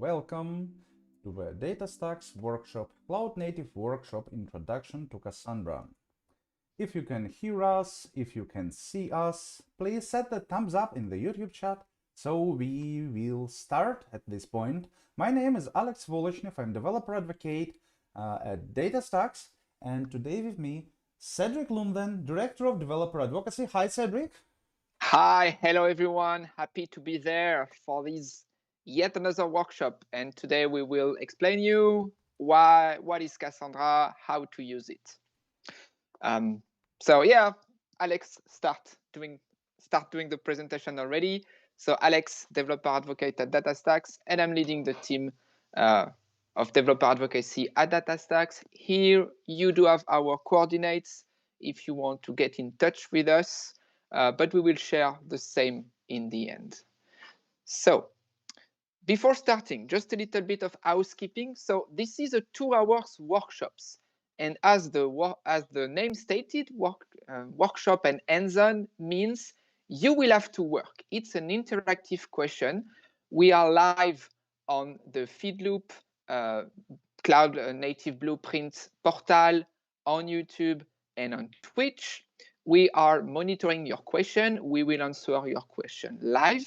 welcome to the DataStax workshop, Cloud Native Workshop Introduction to Cassandra. If you can hear us, if you can see us, please set the thumbs up in the YouTube chat, so we will start at this point. My name is Aleksandr VOLOCHNEV, I'm developer advocate at DataStax, and today with me, Cedric Lunden, Director of Developer Advocacy. Hi, Cedric. Hi, hello everyone. Happy to be there for this yet another workshop. And today we will explain you what is Cassandra, how to use it. So yeah, Alex, start doing the presentation already. So Alex, developer advocate at DataStax, and I'm leading the team of developer advocacy at DataStax. Here you do have our coordinates if you want to get in touch with us. But we will share the same in the end. So before starting, just a little bit of housekeeping. So this is a 2-hour workshops. And as the name stated, workshop and hands-on means you will have to work. It's an interactive question. We are live on the Feedloop Cloud Native Blueprint portal, on YouTube and on Twitch. We are monitoring your question. We will answer your question live.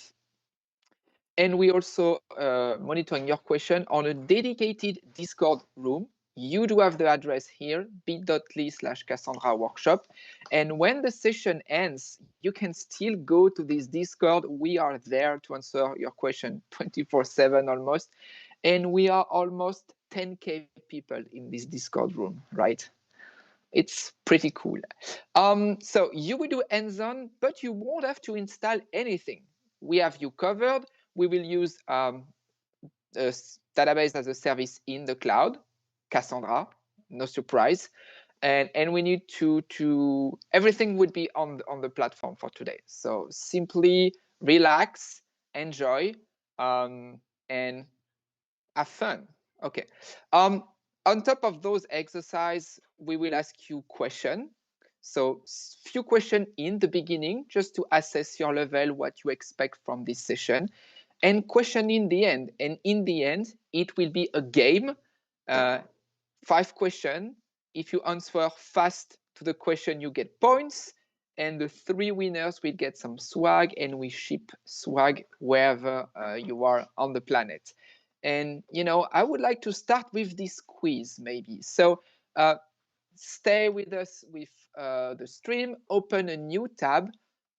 And we also monitoring your question on a dedicated Discord room. You do have the address here, bit.ly/Cassandra workshop. And when the session ends, you can still go to this Discord. We are there to answer your question 24/7 almost. And we are almost 10K people in this Discord room, right? It's pretty cool. So you will do hands-on, but you won't have to install anything. We have you covered. We will use a database as a service in the cloud, Cassandra, no surprise. And we need to everything would be on the platform for today. So simply relax, enjoy, and have fun. Okay. On top of those exercises, we will ask you questions. So few questions in the beginning, just to assess your level, what you expect from this session, and question in the end. And in the end, it will be a game, 5 questions. If you answer fast to the question, you get points. And the 3 winners will get some swag, and we ship swag wherever you are on the planet. And, you know, I would like to start with this quiz maybe. So stay with us with the stream, open a new tab,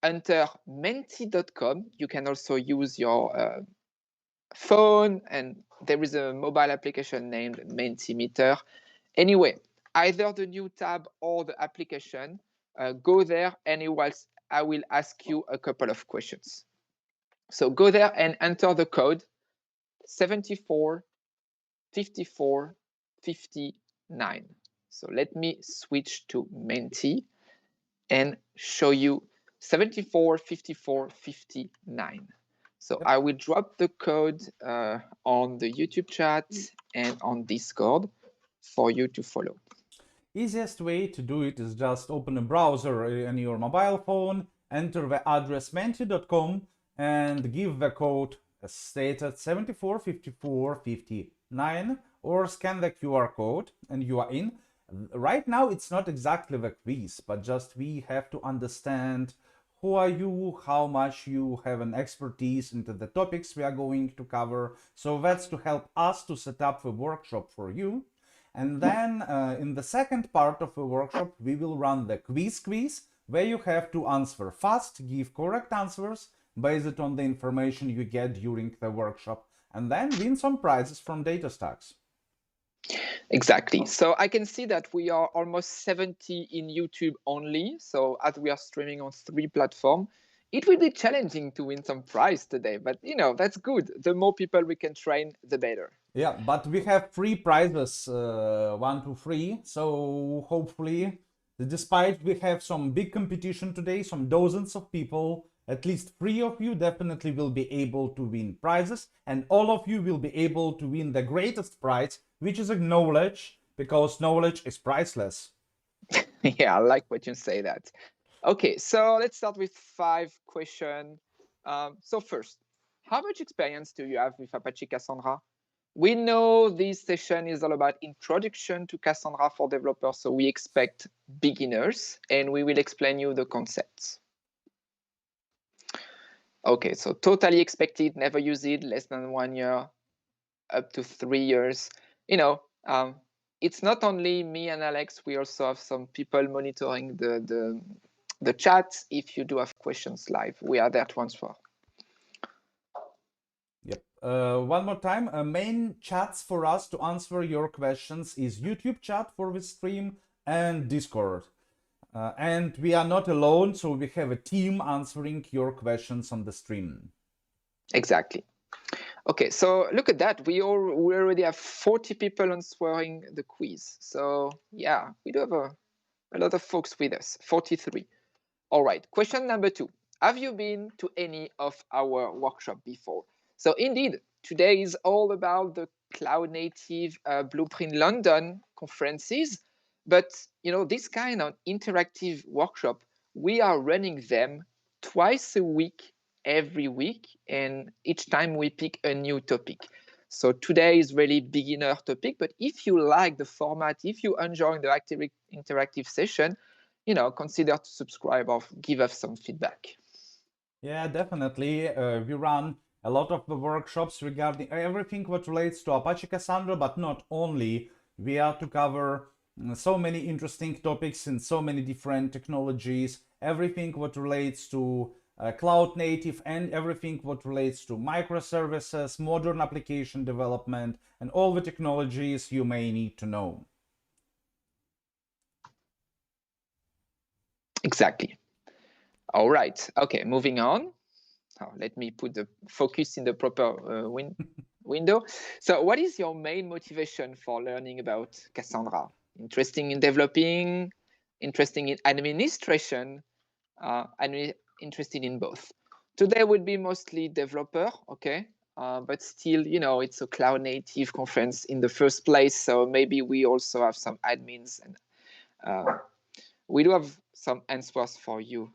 enter menti.com. You can also use your phone, and there is a mobile application named Mentimeter. Anyway, either the new tab or the application, go there and I will ask you a couple of questions. So go there and enter the code 74 54 59. So let me switch to Menti and show you 74 54 59. So I will drop the code on the YouTube chat and on Discord for you to follow. Easiest way to do it is just open a browser on your mobile phone, enter the address menti.com and give the code as stated 74 54 59 or scan the QR code and you are in. Right now it's not exactly the quiz, but just we have to understand who are you, how much you have an expertise into the topics we are going to cover. So that's to help us to set up the workshop for you. And then in the second part of the workshop, we will run the quiz, where you have to answer fast, give correct answers based on the information you get during the workshop, and then win some prizes from DataStax. Exactly. So I can see that we are almost 70 in YouTube only. So as we are streaming on 3 platforms, it will be challenging to win some prize today, but you know, that's good. The more people we can train, the better. Yeah, but we have 3 prizes, 1 to 3. So hopefully, despite we have some big competition today, some dozens of people, at least 3 of you definitely will be able to win prizes, and all of you will be able to win the greatest prize, which is a knowledge, because knowledge is priceless. Yeah, I like what you say that. Okay, so let's start with 5 questions. So first, how much experience do you have with Apache Cassandra? We know this session is all about introduction to Cassandra for developers, so we expect beginners, and we will explain you the concepts. Okay, so totally expected, never use it, less than 1 year, up to 3 years. It's not only me and Alex, we also have some people monitoring the chat. If you do have questions live, we are there to answer. Yep. One more time, main chats for us to answer your questions is YouTube chat for this stream and Discord. And we are not alone, so we have a team answering your questions on the stream. Exactly. Okay, so look at that. We already have 40 people answering the quiz. So yeah, we do have a lot of folks with us, 43. All right, question number 2. Have you been to any of our workshop before? So indeed, today is all about the Cloud Native Blueprint London conferences. But this kind of interactive workshop, we are running them twice a week, every week, and each time we pick a new topic. So today is really beginner topic, but if you like the format, if you enjoy the interactive session, consider to subscribe or give us some feedback. Yeah, definitely. We run a lot of the workshops regarding everything what relates to Apache Cassandra, but not only. We are to cover so many interesting topics in so many different technologies, everything what relates to cloud native and everything what relates to microservices, modern application development, and all the technologies you may need to know. Exactly. All right. Okay, moving on. Let me put the focus in the proper window. So what is your main motivation for learning about Cassandra? Interesting in developing, interesting in administration, interested in both. Today would be mostly developer, okay? But still, it's a cloud native conference in the first place, so maybe we also have some admins, and we do have some answers for you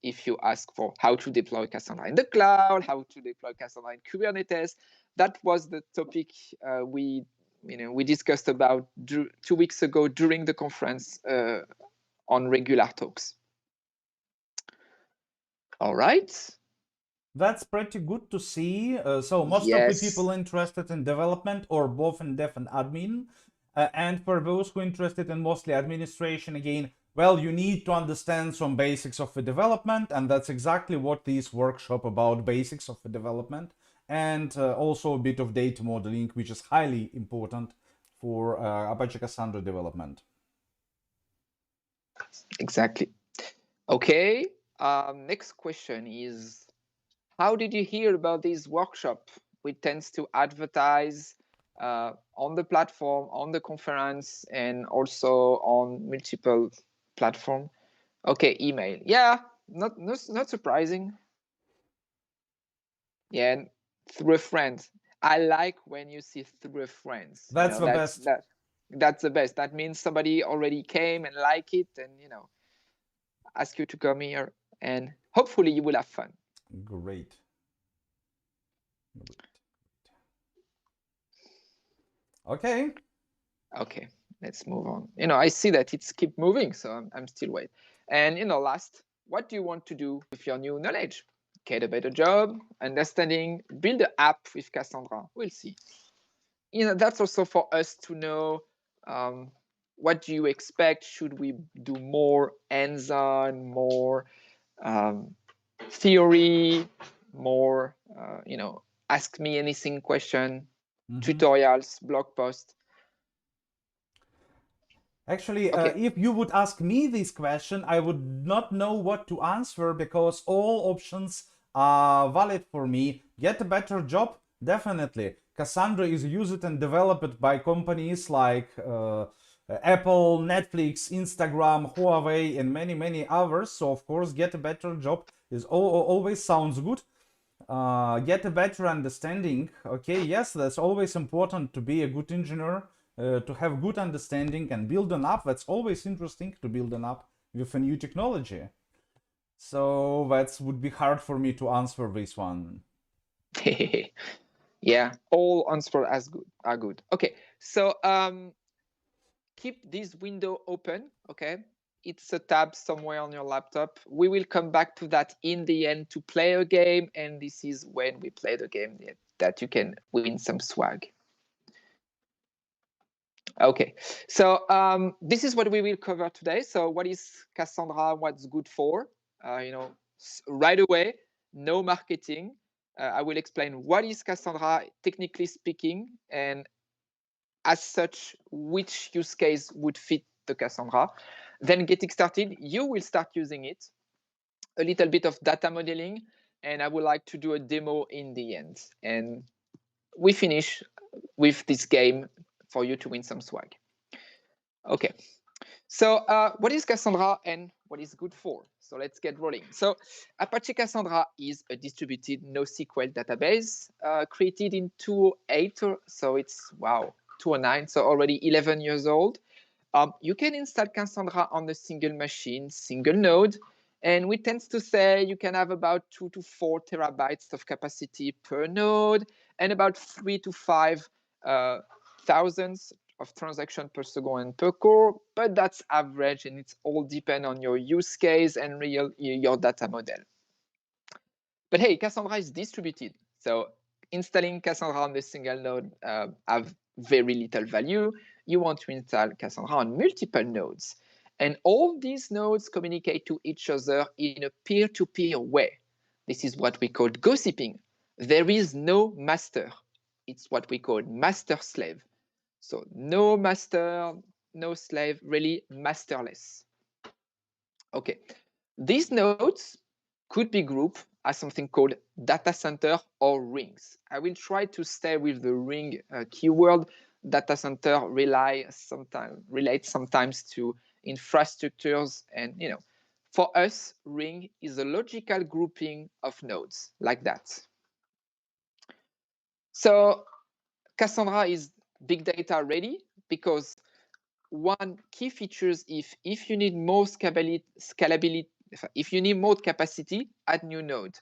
if you ask for how to deploy Cassandra in the cloud, how to deploy Cassandra in Kubernetes. That was the topic we discussed about 2 weeks ago during the conference on regular talks. All right. That's pretty good to see. So most of the people interested in development or both in dev and admin. And for those who are interested in mostly administration, again, well, you need to understand some basics of the development, and that's exactly what this workshop about, basics of the development, and also a bit of data modeling, which is highly important for Apache Cassandra development. Exactly. Okay. Next question is, how did you hear about this workshop? We tend to advertise on the platform, on the conference, and also on multiple platforms. Okay, email. Yeah, not surprising. Yeah, and through a friend. I like when you see through a friend. That's the best. That's the best. That means somebody already came and like it, and ask you to come here, and hopefully you will have fun. Great. Okay. Okay, let's move on. I see that it's keep moving, so I'm still waiting. And last, what do you want to do with your new knowledge? Get a better job, understanding, build an app with Cassandra. We'll see. That's also for us to know what do you expect. Should we do more hands-on, more theory, more ask me anything question, tutorials, blog post. Actually, if you would ask me this question, I would not know what to answer because all options are valid for me. Get a better job? Definitely. Cassandra is used and developed by companies like Apple, Netflix, Instagram, Huawei, and many, many others. So, of course, get a better job is always sounds good. Get a better understanding. Okay, yes, that's always important to be a good engineer. To have good understanding and build an app. That's always interesting to build an app with a new technology. So that would be hard for me to answer this one. Yeah, all answers are good. Okay, so keep this window open, okay? It's a tab somewhere on your laptop. We will come back to that in the end to play a game, and this is when we play the game that you can win some swag. Okay, so this is what we will cover today. So what is Cassandra, what's good for? Right away, no marketing. I will explain what is Cassandra technically speaking, and as such, which use case would fit the Cassandra. Then getting started, you will start using it. A little bit of data modeling, and I would like to do a demo in the end. And we finish with this game for you to win some swag. Okay, so what is Cassandra and what is good for? So let's get rolling. So Apache Cassandra is a distributed NoSQL database created in 2008. So it's, wow, 2009, so already 11 years old. You can install Cassandra on a single machine, single node, and we tend to say you can have about 2 to 4 terabytes of capacity per node and about 3 to 5 thousands of transactions per second and per core, but that's average, and it's all depend on your use case and your data model. But hey, Cassandra is distributed, so installing Cassandra on a single node have very little value. You want to install Cassandra on multiple nodes. And all these nodes communicate to each other in a peer-to-peer way. This is what we call gossiping. There is no master. It's what we call master-slave. So no master, no slave, really masterless. Okay, these nodes could be grouped as something called data center or rings. I will try to stay with the ring keyword. Data center relates sometimes to infrastructures, and for us, ring is a logical grouping of nodes like that. So Cassandra is big data ready because one key features, if you need more scalability, if you need more capacity, add new node.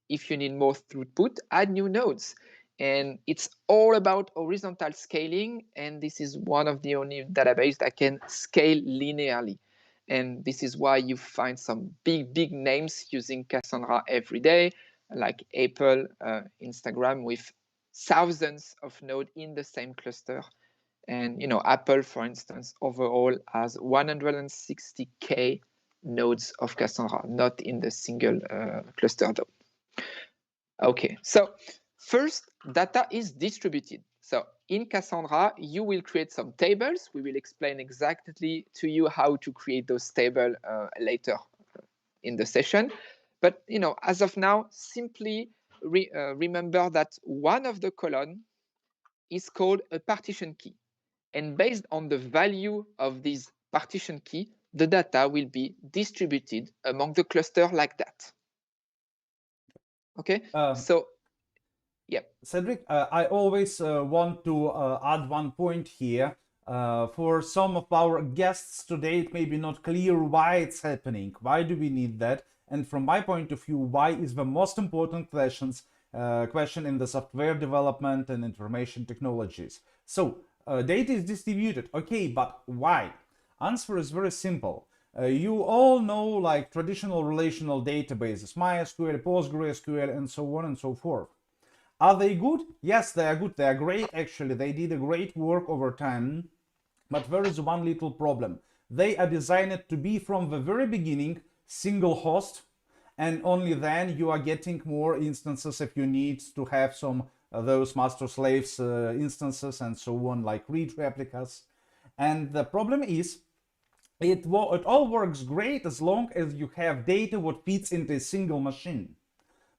If you need more throughput, add new nodes. And it's all about horizontal scaling, and this is one of the only databases that can scale linearly. And this is why you find some big names using Cassandra every day, like Apple, Instagram, with thousands of nodes in the same cluster. And Apple, for instance, overall has 160K nodes of Cassandra, not in the single cluster though. Okay, so first, data is distributed. So in Cassandra, you will create some tables. We will explain exactly to you how to create those tables later in the session. But as of now, simply remember that one of the columns is called a partition key. And based on the value of this partition key, the data will be distributed among the cluster like that. Okay, so yeah. Cedric, I always want to add one point here. For some of our guests today, it may be not clear why it's happening. Why do we need that? And from my point of view, why is the most important question in the software development and information technologies? So data is distributed, okay, but why? Answer is very simple. You all know like traditional relational databases, MySQL, PostgreSQL, and so on and so forth. Are they good? Yes, they are good. They are great, actually. They did a great work over time. But there is one little problem. They are designed to be from the very beginning single host, and only then you are getting more instances if you need to have some those master slaves instances and so on, like read replicas. And the problem is it all works great as long as you have data what fits into a single machine.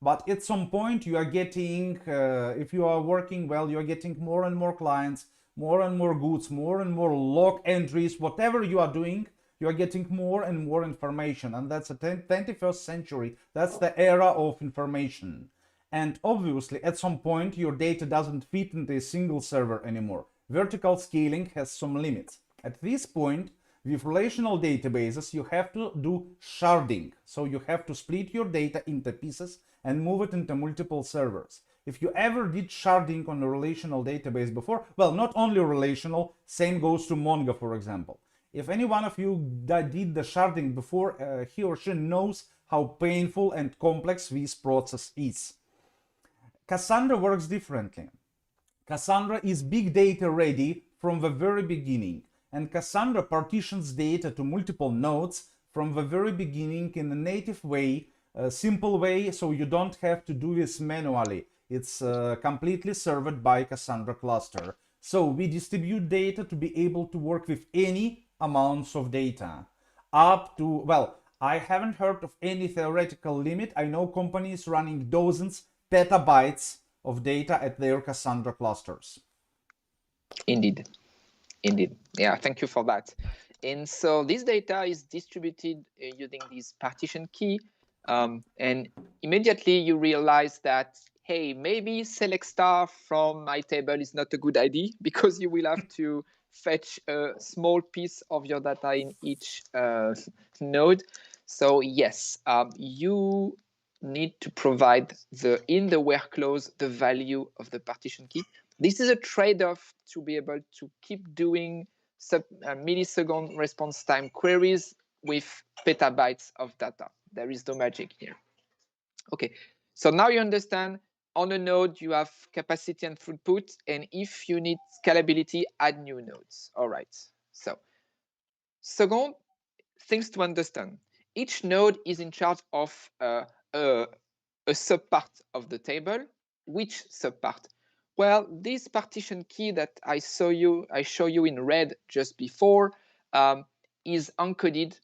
But at some point you are getting, if you are working well, you are getting more and more clients, more and more goods, more and more log entries, whatever you are doing, you are getting more and more information. And that's the 21st century. That's the era of information. And obviously, at some point, your data doesn't fit into a single server anymore. Vertical scaling has some limits. At this point, with relational databases, you have to do sharding. So you have to split your data into pieces and move it into multiple servers. If you ever did sharding on a relational database before, well, not only relational, same goes to Mongo, for example. If any one of you that did the sharding before, he or she knows how painful and complex this process is. Cassandra works differently. Cassandra is big data ready from the very beginning, and Cassandra partitions data to multiple nodes from the very beginning in a native way, a simple way, so you don't have to do this manually. It's completely served by Cassandra cluster. So we distribute data to be able to work with any amounts of data. Up to, well, I haven't heard of any theoretical limit. I know companies running dozens, petabytes of data at their Cassandra clusters. Indeed. Indeed. Yeah, thank you for that. And so this data is distributed using this partition key. And immediately you realize that, hey, maybe select star from my table is not a good idea because you will have to fetch a small piece of your data in each node. So yes, you need to provide in the where clause the value of the partition key. This is a trade-off to be able to keep doing millisecond response time queries with petabytes of data. There is no magic here. Okay, so now you understand on a node you have capacity and throughput, and if you need scalability, add new nodes. All right, so second, things to understand. Each node is in charge of a subpart of the table. Which subpart? Well, this partition key that I show you in red just before is encoded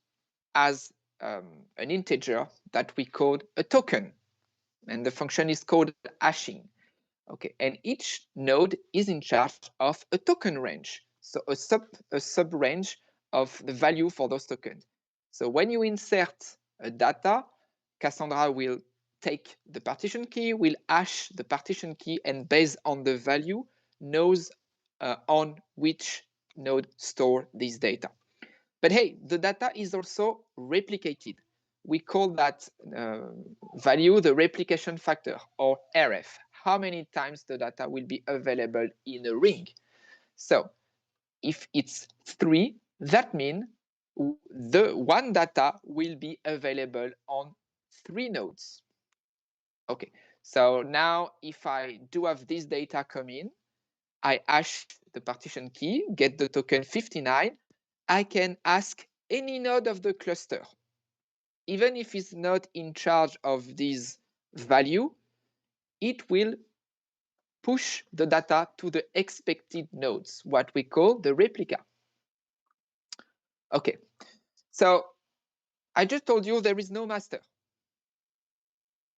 as an integer that we called a token, and the function is called hashing. Okay, and each node is in charge of a token range, so a sub range of the value for those tokens. So when you insert a data, Cassandra will take the partition key, will hash the partition key, and based on the value, knows on which node store this data. But hey, the data is also replicated. We call that value the replication factor, or RF, how many times the data will be available in a ring. So if it's 3, that means the one data will be available on 3 nodes. Okay, so now if I do have this data come in, I hash the partition key, get the token 59, I can ask any node of the cluster, even if it's not in charge of this value, it will push the data to the expected nodes, what we call the replica. Okay, so I just told you there is no master.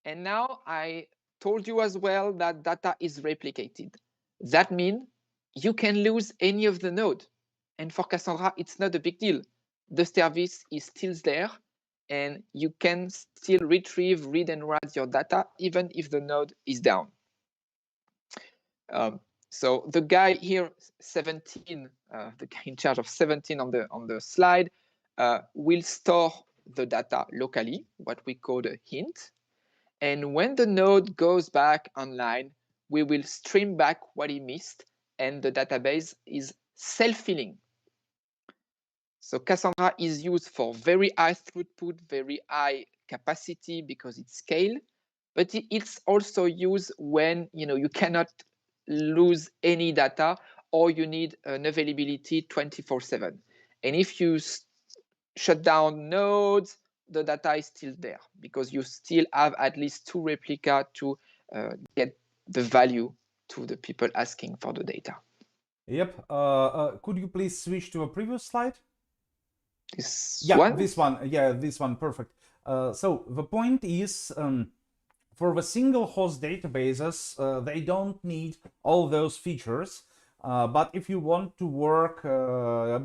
And now I told you as well that data is replicated. That means you can lose any of the node. And for Cassandra, it's not a big deal. The service is still there, and you can still retrieve, read, and write your data, even if the node is down. So the guy here, 17, the guy in charge of 17 on the slide, will store the data locally, what we call a hint. And when the node goes back online, we will stream back what he missed, and the database is self-filling. So Cassandra is used for very high throughput, very high capacity because it's scale, but it's also used when you cannot lose any data or you need an availability 24/7. And if you shut down nodes, the data is still there because you still have at least 2 replica to get the value to the people asking for the data. Yep. Could you please switch to a previous slide? This one? This one. Yeah, this one. Perfect. So the point is, for the single host databases, they don't need all those features. But if you want to work,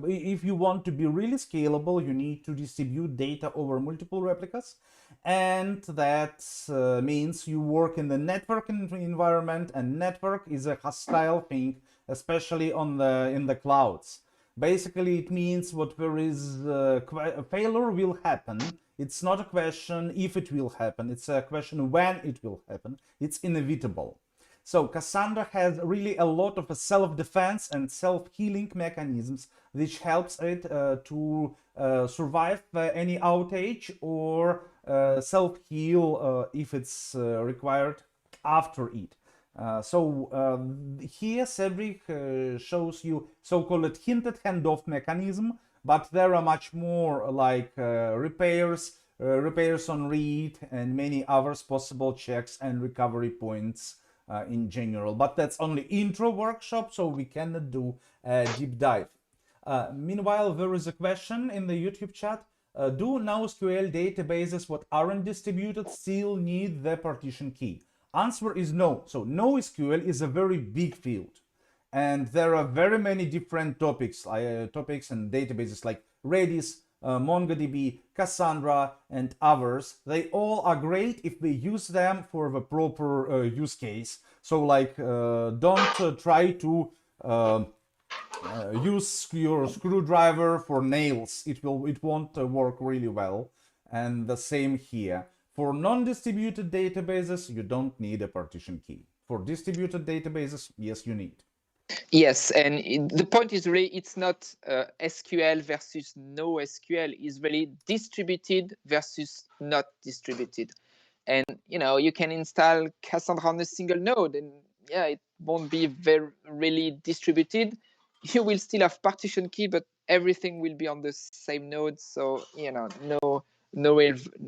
if you want to be really scalable, you need to distribute data over multiple replicas. And that means you work in the network environment, and network is a hostile thing, especially in the clouds. Basically, it means what there is a failure will happen. It's not a question if it will happen. It's a question when it will happen. It's inevitable. So Cassandra has really a lot of self-defense and self-healing mechanisms, which helps it to survive any outage or self-heal if it's required after it. Here Cedric shows you so-called hinted handoff mechanism, but there are much more like repairs on read, and many others possible checks and recovery points in general. But that's only intro workshop, so we cannot do a deep dive. Meanwhile, there is a question in the YouTube chat. Do NoSQL databases what aren't distributed still need the partition key? Answer is no. So NoSQL is a very big field, and there are very many different topics and databases like Redis, MongoDB, Cassandra, and others. They all are great if we use them for the proper use case. So like don't try to use your screwdriver for nails. It won't work really well. And the same here. For non-distributed databases, you don't need a partition key. For distributed databases, yes, you need. Yes, and the point is really it's not SQL versus no SQL. It's really distributed versus not distributed. And you can install Cassandra on a single node, and yeah, it won't be really distributed. You will still have partition key, but everything will be on the same node. So no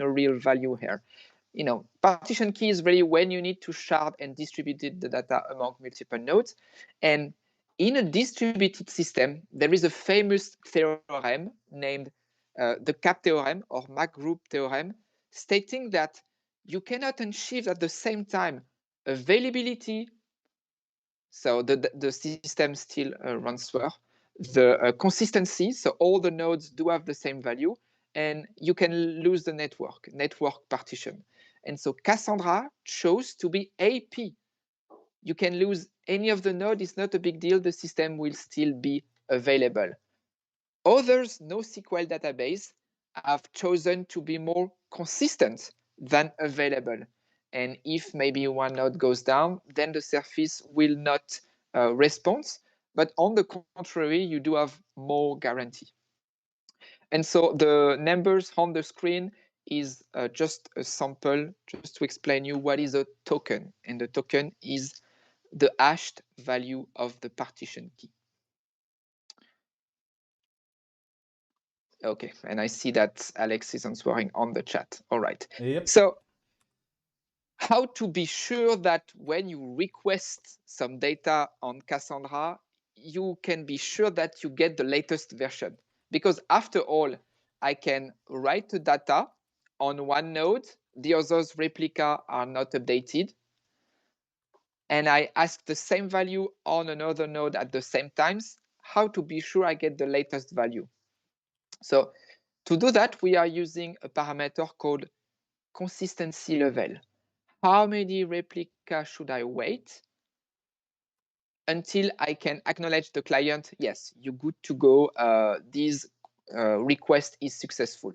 real value here. Partition key is really when you need to shard and distribute the data among multiple nodes. And in a distributed system, there is a famous theorem named the CAP theorem or MAC group theorem, stating that you cannot achieve at the same time availability, so the system still runs well, the consistency, so all the nodes do have the same value, and you can lose the network partition. And so Cassandra chose to be AP. You can lose any of the node, it's not a big deal, the system will still be available. Others NoSQL database have chosen to be more consistent than available. And if maybe one node goes down, then the service will not respond. But on the contrary, you do have more guarantee. And so the numbers on the screen is just a sample, just to explain you what is a token. And the token is the hashed value of the partition key. Okay, and I see that Alex is answering on the chat. All right. Yep. So how to be sure that when you request some data on Cassandra, you can be sure that you get the latest version? Because after all, I can write the data on one node, the others replica are not updated, and I ask the same value on another node at the same times. How to be sure I get the latest value? So to do that, we are using a parameter called consistency level. How many replica should I wait until I can acknowledge the client, yes, you're good to go, this request is successful.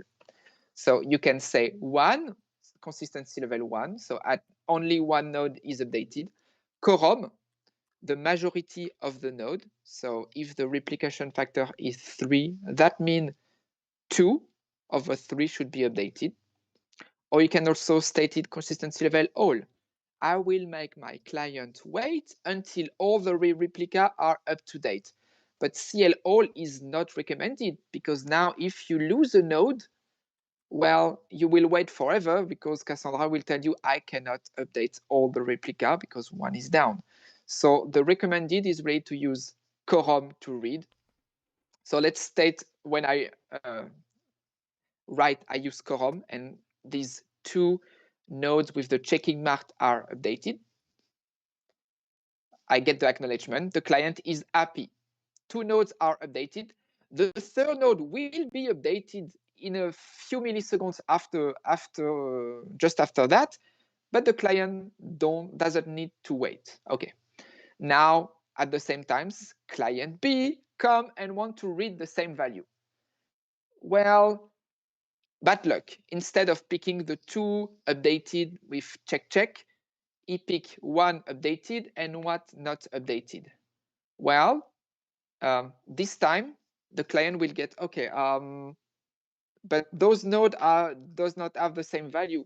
So you can say 1, consistency level 1, so at only one node is updated. Quorum, the majority of the node. So if the replication factor is 3, that means 2 of the 3 should be updated. Or you can also state it consistency level all. I will make my client wait until all the replica are up to date. But CL all is not recommended, because now if you lose a node, well, you will wait forever, because Cassandra will tell you, I cannot update all the replica because one is down. So the recommended is really to use quorum to read. So let's state when I write, I use quorum, and these 2 nodes with the checking mark are updated. I get the acknowledgement. The client is happy. 2 nodes are updated. The 3rd node will be updated in a few milliseconds just after that, but the client doesn't need to wait. Okay. Now, at the same time, client B come and want to read the same value. Well, bad luck. Instead of picking the 2 updated with check, he pick one updated and what not updated. Well, this time the client will get, okay, but those nodes does not have the same value.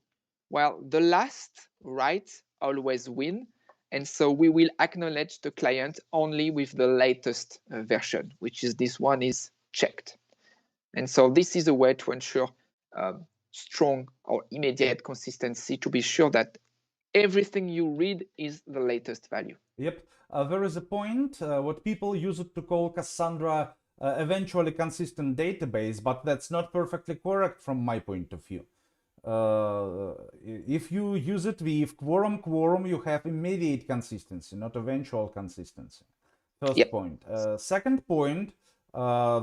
Well, the last write always win, and so we will acknowledge the client only with the latest version, which is this one is checked. And so this is a way to ensure strong or immediate consistency, to be sure that everything you read is the latest value. Yep. There is a point, what people use it to call Cassandra eventually consistent database, but that's not perfectly correct from my point of view. If you use it with quorum, you have immediate consistency, not eventual consistency. First point. Second point,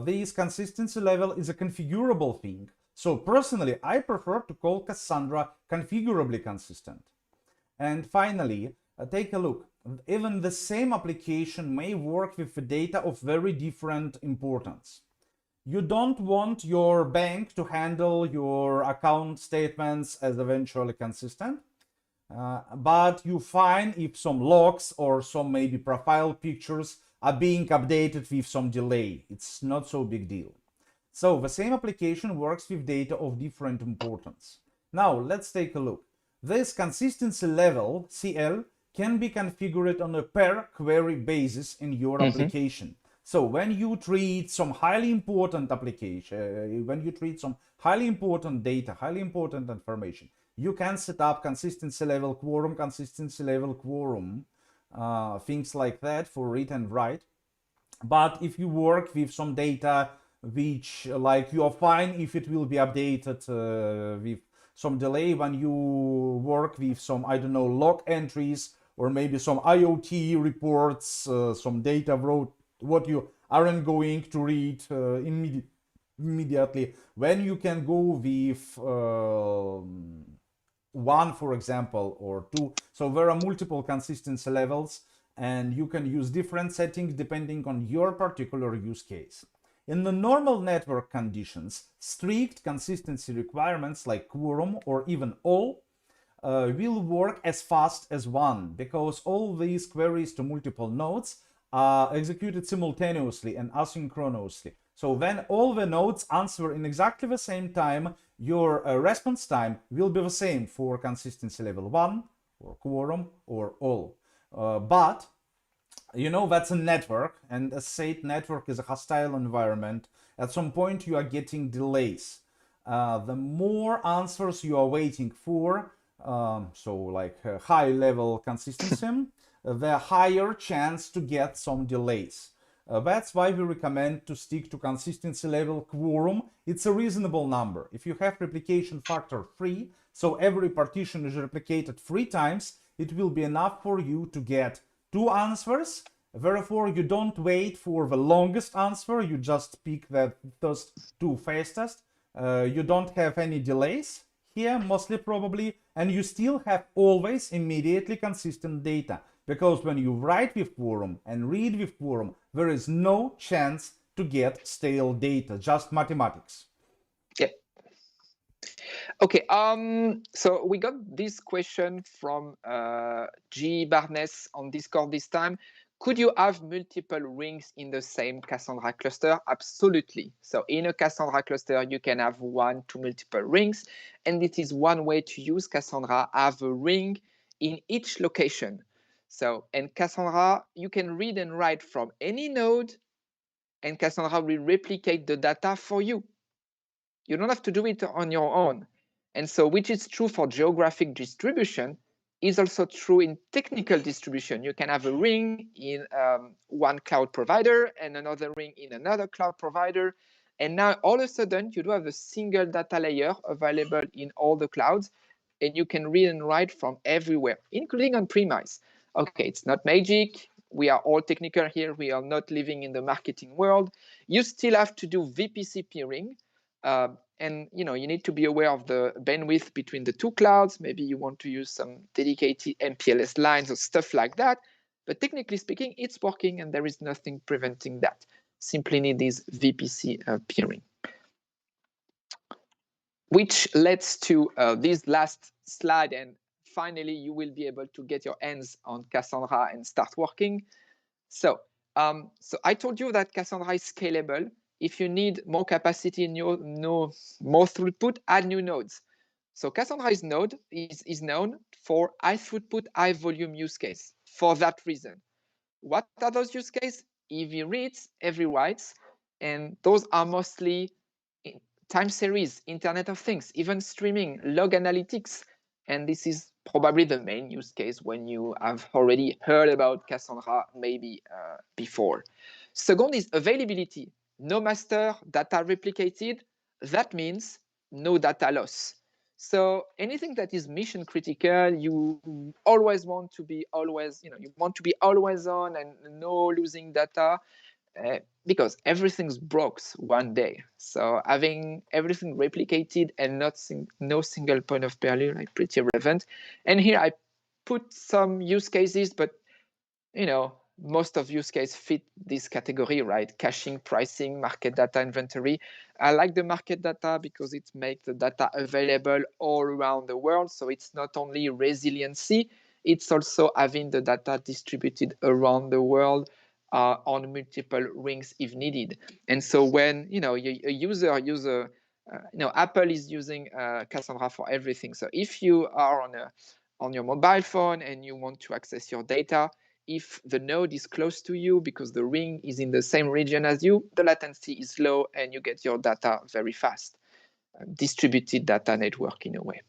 this consistency level is a configurable thing. So personally, I prefer to call Cassandra configurably consistent. And finally, take a look. Even the same application may work with the data of very different importance. You don't want your bank to handle your account statements as eventually consistent, but you find if some logs or some maybe profile pictures are being updated with some delay. It's not so big deal. So the same application works with data of different importance. Now let's take a look. This consistency level, CL, can be configured on a per query basis in your application. So when you treat some highly important application, when you treat some highly important data, highly important information, you can set up consistency level quorum, things like that for read and write. But if you work with some data which, like, you are fine if it will be updated with some delay when you work with some, I don't know, log entries or maybe some IoT reports, some data what you aren't going to read immediately. When you can go with one, for example, or two. So there are multiple consistency levels, and you can use different settings depending on your particular use case. In the normal network conditions, strict consistency requirements like quorum or even all will work as fast as one, because all these queries to multiple nodes are executed simultaneously and asynchronously. So when all the nodes answer in exactly the same time, your response time will be the same for consistency level 1 or quorum or all. But you know, that's a network, and as said, network is a hostile environment. At some point you are getting delays. The more answers you are waiting for, so like high level consistency, the higher chance to get some delays. That's why we recommend to stick to consistency level quorum. It's a reasonable number. If you have replication factor 3, so every partition is replicated 3 times, it will be enough for you to get 2 answers. Therefore, you don't wait for the longest answer, you just pick the first 2 fastest. You don't have any delays here, mostly probably, and you still have always immediately consistent data. Because when you write with quorum and read with quorum, there is no chance to get stale data, just mathematics. Yeah. Okay, so we got this question from G. Barnes on Discord this time. Could you have multiple rings in the same Cassandra cluster? Absolutely. So in a Cassandra cluster, you can have 1 to multiple rings. And this is one way to use Cassandra, have a ring in each location. So, and Cassandra, you can read and write from any node, and Cassandra will replicate the data for you. You don't have to do it on your own. And so, which is true for geographic distribution, is also true in technical distribution. You can have a ring in one cloud provider and another ring in another cloud provider. And now all of a sudden, you do have a single data layer available in all the clouds, and you can read and write from everywhere, including on-premise. Okay, it's not magic. We are all technical here. We are not living in the marketing world. You still have to do VPC peering. And you need to be aware of the bandwidth between the 2 clouds. Maybe you want to use some dedicated MPLS lines or stuff like that. But technically speaking, it's working, and there is nothing preventing that. Simply need this VPC peering. Which leads to this last slide and finally you will be able to get your hands on Cassandra and start working. So, I told you that Cassandra is scalable. If you need more capacity and more throughput, add new nodes. So Cassandra is known for high throughput, high volume use case for that reason. What are those use cases? EV reads, EV writes, and those are mostly time series, Internet of Things, even streaming, log analytics, and this is probably the main use case when you have already heard about Cassandra maybe before. Second is availability. No master data replicated. That means no data loss. So anything that is mission critical, you always want to be always, you want to be always on and no losing data. Because everything's broke one day. So having everything replicated and no single point of failure, like pretty relevant. And here I put some use cases, but most of use cases fit this category, right? Caching, pricing, market data, inventory. I like the market data because it makes the data available all around the world. So it's not only resiliency, it's also having the data distributed around the world on multiple rings if needed. And so when a user Apple is using Cassandra for everything. So if you are on your mobile phone and you want to access your data, if the node is close to you because the ring is in the same region as you, the latency is low and you get your data very fast. Distributed data network in a way.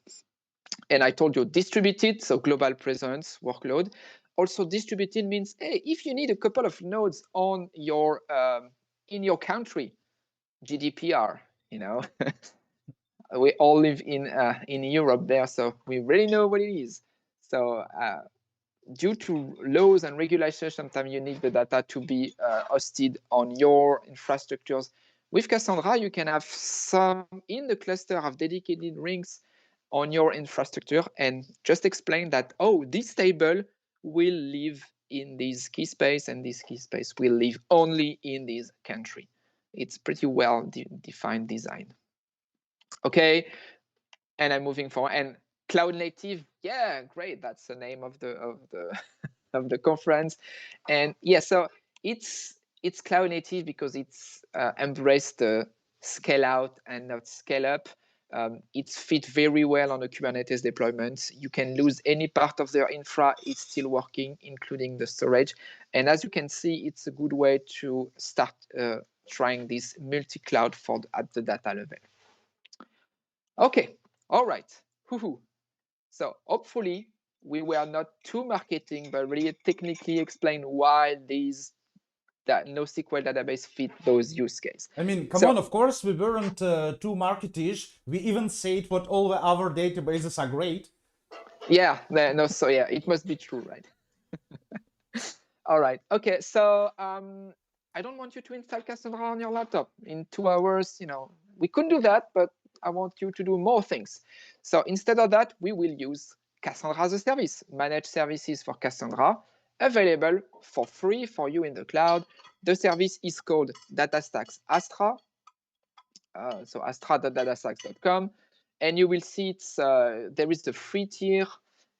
And I told you distributed, so global presence, workload. Also distributed means, hey, if you need a couple of nodes on your in your country, GDPR, we all live in Europe there, so we really know what it is. So due to laws and regulations, sometimes you need the data to be hosted on your infrastructures. With Cassandra, you can have some in the cluster of dedicated rings on your infrastructure and just explain that, oh, this table will live in this key space and this key space will live only in this country. It's pretty well defined design. Okay, and I'm moving forward. And cloud native, yeah, great. That's the name of the of the conference. And yeah, so it's cloud native because it's embraced the scale out and not scale up. It's fit very well on a Kubernetes deployment. You can lose any part of their infra, it's still working, including the storage. And as you can see, it's a good way to start trying this multi-cloud at the data level. Okay, all right. So hopefully we were not too marketing, but really technically explain why that NoSQL database fit those use cases. I mean, come on, of course we weren't too marketish. We even said what all the other databases are great. Yeah, no, so yeah, it must be true, right? All right, okay, so I don't want you to install Cassandra on your laptop in 2 hours. We couldn't do that, but I want you to do more things. So instead of that, we will use Cassandra as a service, managed services for Cassandra, available for free for you in the cloud. The service is called DataStax Astra. So astra.datastax.com. And you will see there is the free tier.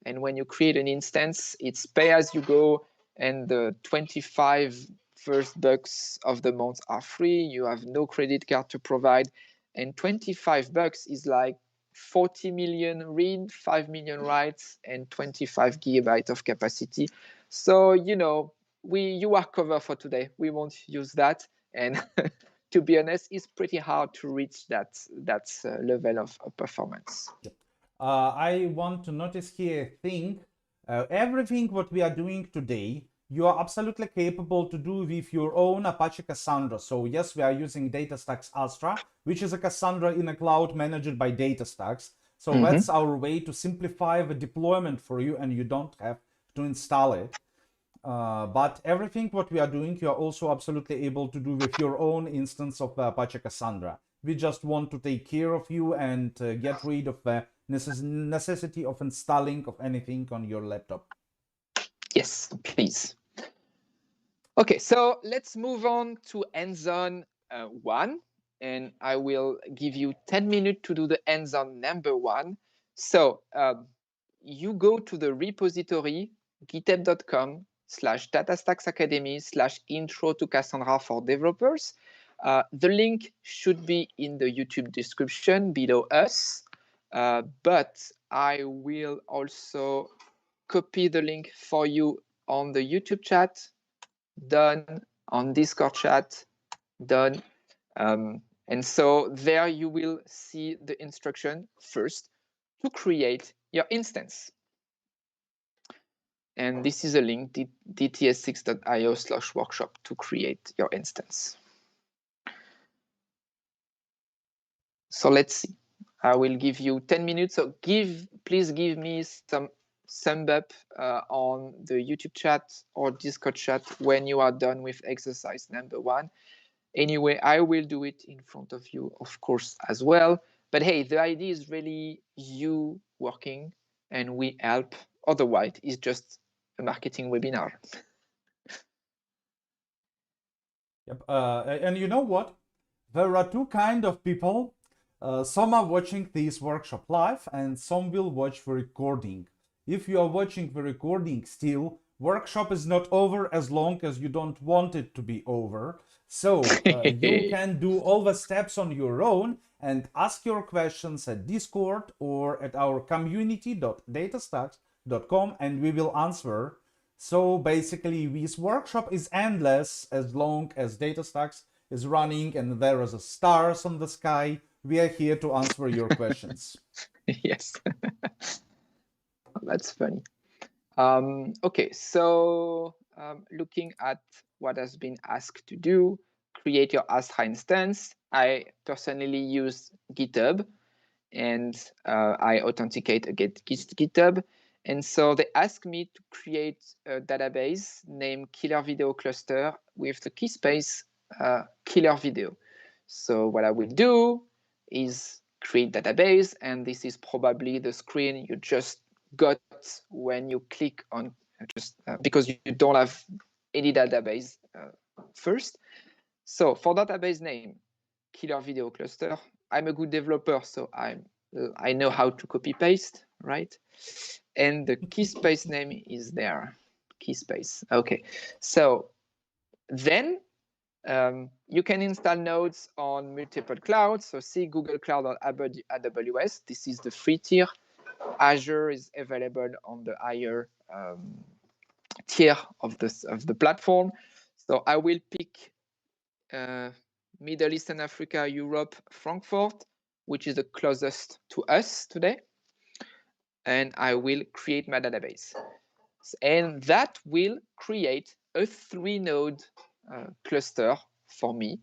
And when you create an instance, it's pay as you go. And the 25 first bucks of the month are free. You have no credit card to provide. And 25 bucks is like 40 million read, 5 million writes, and 25 gigabytes of capacity. So, you are covered for today. We won't use that. And to be honest, it's pretty hard to reach that level of performance. I want to notice here a thing. Everything what we are doing today, you are absolutely capable to do with your own Apache Cassandra. So yes, we are using DataStax Astra, which is a Cassandra in a cloud managed by DataStax. So that's our way to simplify the deployment for you, and you don't have to install it. But everything what we are doing, you are also absolutely able to do with your own instance of Apache Cassandra. We just want to take care of you and get rid of the necessity of installing of anything on your laptop. Yes, please. Okay, so let's move on to hands-on 1, and I will give you 10 minutes to do the hands-on number 1. So you go to the repository github.com/datastaxacademy/intro to Cassandra for developers. The link should be in the YouTube description below us, but I will also copy the link for you on the YouTube chat, done, on Discord chat, done. And so there you will see the instruction first to create your instance. And this is a link, dts6.io/workshop, to create your instance. So let's see. I will give you 10 minutes. So please give me some thumb up on the YouTube chat or Discord chat when you are done with exercise number 1. Anyway, I will do it in front of you, of course, as well. But hey, the idea is really you working and we help. Otherwise, it's just a marketing webinar. Yep. And you know what? There are two kinds of people. Some are watching this workshop live and some will watch the recording. If you are watching the recording still, workshop is not over as long as you don't want it to be over. So you can do all the steps on your own and ask your questions at Discord or at our community.datastax.com and we will answer. So basically this workshop is endless as long as DataStax is running and there is a stars on the sky. We are here to answer your questions. Yes. That's funny. Okay, so looking at what has been asked to do, create your Astra instance. I personally use GitHub and I authenticate against GitHub. And so they asked me to create a database named Killer Video Cluster with the key space Killer Video. So what I will do is create database, and this is probably the screen you just got when you click on because you don't have any database first. So for database name, Killer Video Cluster, I'm a good developer, so I know how to copy paste, right? And the key space name is there, key space. Okay, so then you can install nodes on multiple clouds. So see Google Cloud or AWS. This is the free tier. Azure is available on the higher tier of the platform. So I will pick Middle East and Africa, Europe, Frankfurt, which is the closest to us today. And I will create my database. And that will create a 3-node cluster for me.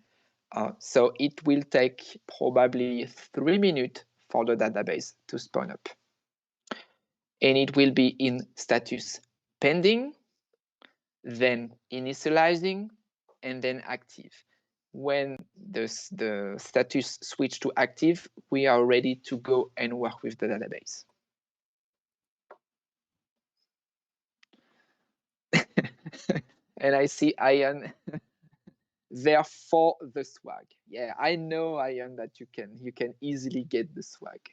So it will take probably 3 minutes for the database to spawn up. And it will be in status pending, then initializing, and then active. When the status switch to active, we are ready to go and work with the database. And I see Ian there for the swag. Yeah, I know, Ian, that you can easily get the swag.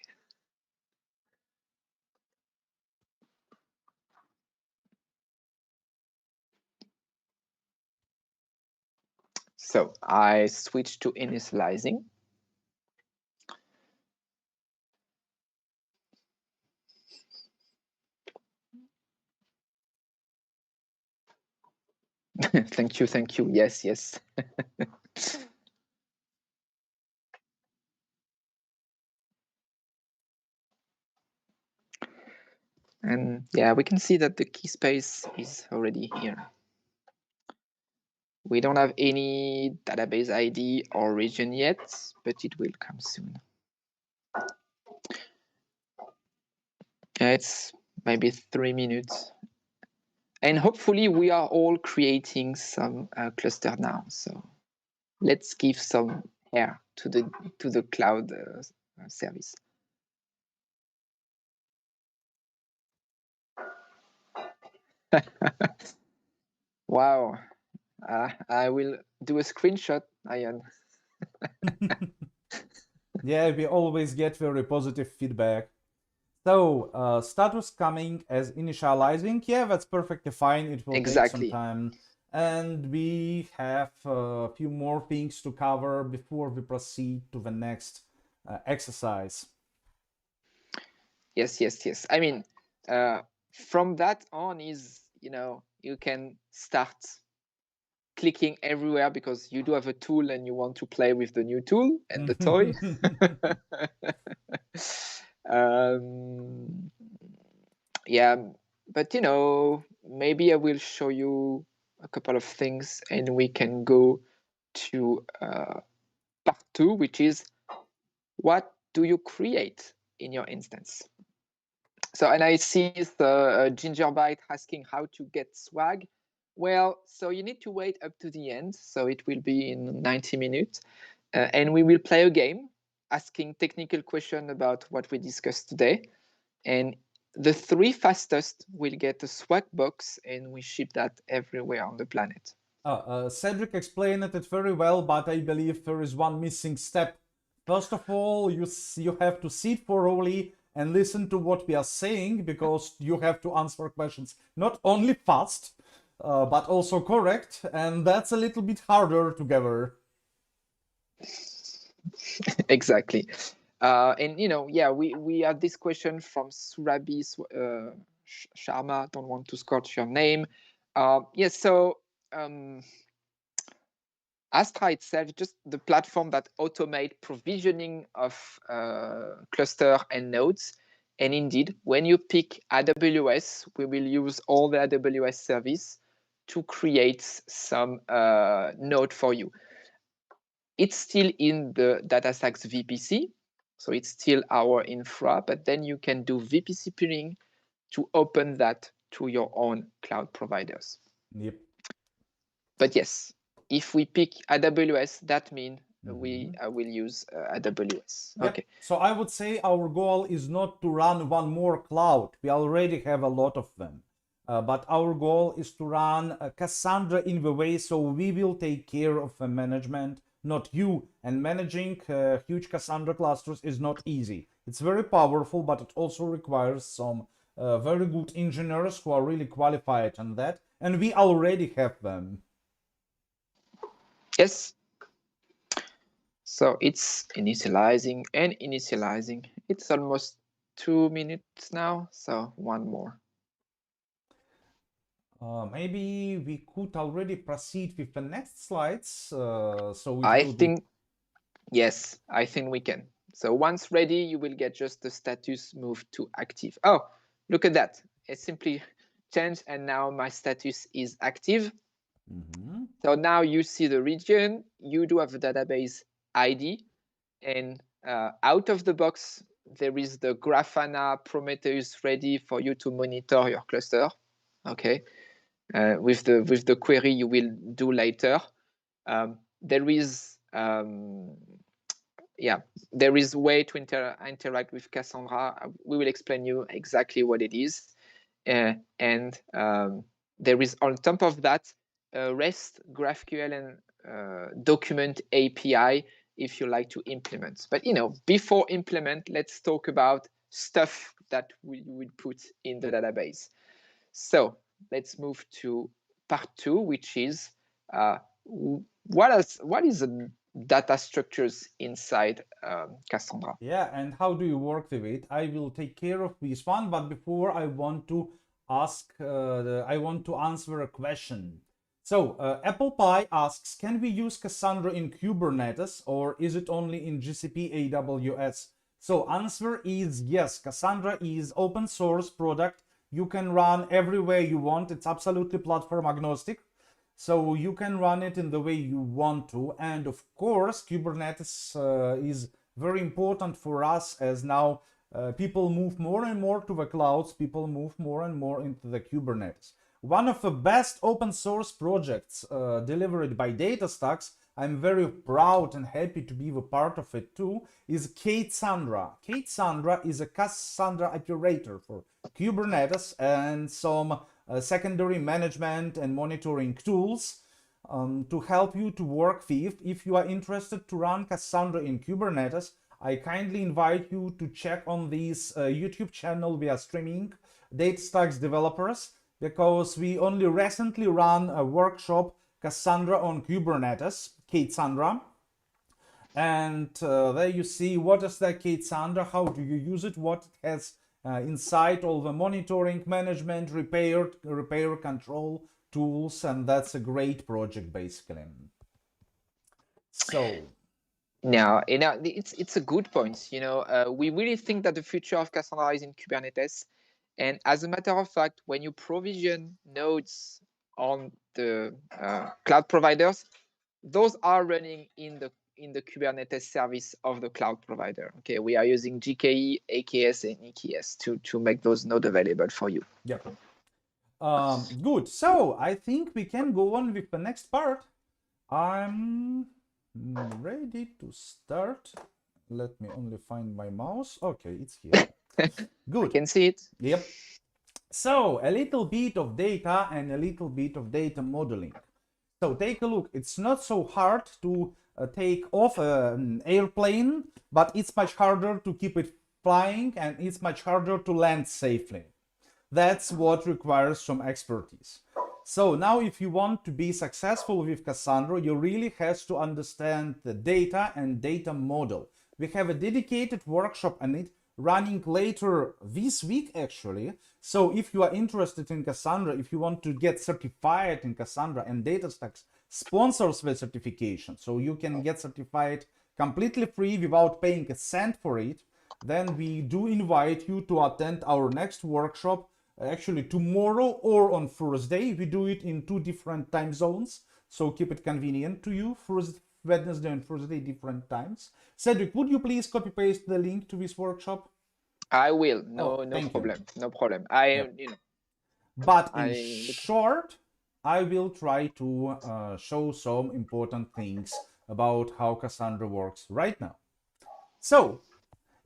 So I switch to initializing. Thank you, thank you. Yes, yes. And yeah, we can see that the key space is already here. We don't have any database ID or region yet, but it will come soon. It's maybe 3 minutes. And hopefully we are all creating some cluster now. So let's give some air to the cloud service. Wow. I will do a screenshot, Ian. Yeah, we always get very positive feedback. So, status coming as initializing. Yeah, that's perfectly fine. It will take some time. And we have a few more things to cover before we proceed to the next exercise. Yes. I mean, from that on is, you can start clicking everywhere because you do have a tool and you want to play with the new tool and the toy. Yeah, but maybe I will show you a couple of things and we can go to part 2, which is what do you create in your instance? So, and I see the Gingerbite asking how to get swag. Well, so you need to wait up to the end. So it will be in 90 minutes. And we will play a game asking technical questions about what we discussed today. And the 3 fastest will get a swag box and we ship that everywhere on the planet. Cedric explained it very well, but I believe there is one missing step. First of all, you have to sit thoroughly and listen to what we are saying, because you have to answer questions not only fast, but also correct, and that's a little bit harder together. Exactly. And we have this question from Surabi Sharma. Don't want to scorch your name. Yes, so Astra itself, just the platform that automate provisioning of cluster and nodes. And indeed, when you pick AWS, we will use all the AWS service to create some node for you. It's still in the DataStax VPC, so it's still our infra, but then you can do VPC peering to open that to your own cloud providers. Yep. But yes, if we pick AWS, that means we will use AWS. Yep. Okay. So I would say our goal is not to run one more cloud. We already have a lot of them. But our goal is to run Cassandra in the way so we will take care of the management, not you. And managing huge Cassandra clusters is not easy. It's very powerful, but it also requires some very good engineers who are really qualified on that. And we already have them. Yes. So it's initializing and initializing. It's almost 2 minutes now, so one more. Maybe we could already proceed with the next slides. So yes, I think we can. So once ready, you will get just the status moved to active. Oh, look at that. It simply changed and now my status is active. So now you see the region, you do have a database ID, and out of the box, there is the Grafana Prometheus ready for you to monitor your cluster. Okay, with the query you will do later. There is there is way to interact with Cassandra. We will explain you exactly what it is, and there is on top of that REST, GraphQL, and document API if you like to implement. But before implement, let's talk about stuff that we would put in the database. So let's move to part 2, which is what is the data structures inside Cassandra. Yeah, and how do you work with it? I will take care of this one, but before I want to answer a question. So Apple Pie asks, can we use Cassandra in Kubernetes or is it only in GCP AWS? So answer is yes. Cassandra is open source product. You can run everywhere you want. It's absolutely platform agnostic. So you can run it in the way you want to. And of course, Kubernetes is very important for us, as now people move more and more to the clouds. People move more and more into the Kubernetes. One of the best open source projects delivered by DataStax, I'm very proud and happy to be a part of it too, is Cassandra. Cassandra is a Cassandra operator for Kubernetes and some secondary management and monitoring tools to help you to work with. If you are interested to run Cassandra in Kubernetes, I kindly invite you to check on this YouTube channel we are streaming, DataStax Developers, because we only recently ran a workshop, Cassandra on Kubernetes, Cassandra. And there you see what is the Cassandra, how do you use it, what it has inside, all the monitoring, management, repair control tools, and that's a great project basically. So now, it's a good point. We really think that the future of Cassandra is in Kubernetes, and as a matter of fact, when you provision nodes on the cloud providers, those are running in the Kubernetes service of the cloud provider. Okay, we are using GKE, AKS, and EKS to make those nodes available for you. yeah. Good. So I think we can go on with the next part. I'm ready to start. Let me only find my mouse. Okay, it's here. Good. I can see it. Yep. So a little bit of data and a little bit of data modeling. So take a look. It's not so hard to take off an airplane, but it's much harder to keep it flying, and it's much harder to land safely. That's what requires some expertise. So now if you want to be successful with Cassandra, you really have to understand the data and data model. We have a dedicated workshop on it running later this week actually. So if you are interested in Cassandra, if you want to get certified in Cassandra, and DataStax sponsors the certification, so you can get certified completely free without paying a cent for it, then we do invite you to attend our next workshop actually tomorrow or on Thursday. We do it in 2 different time zones, so keep it convenient to you. Wednesday and Thursday, different times. Cedric, would you please copy paste the link to this workshop? I will. No problem. No problem. But in short, I will try to show some important things about how Cassandra works right now. So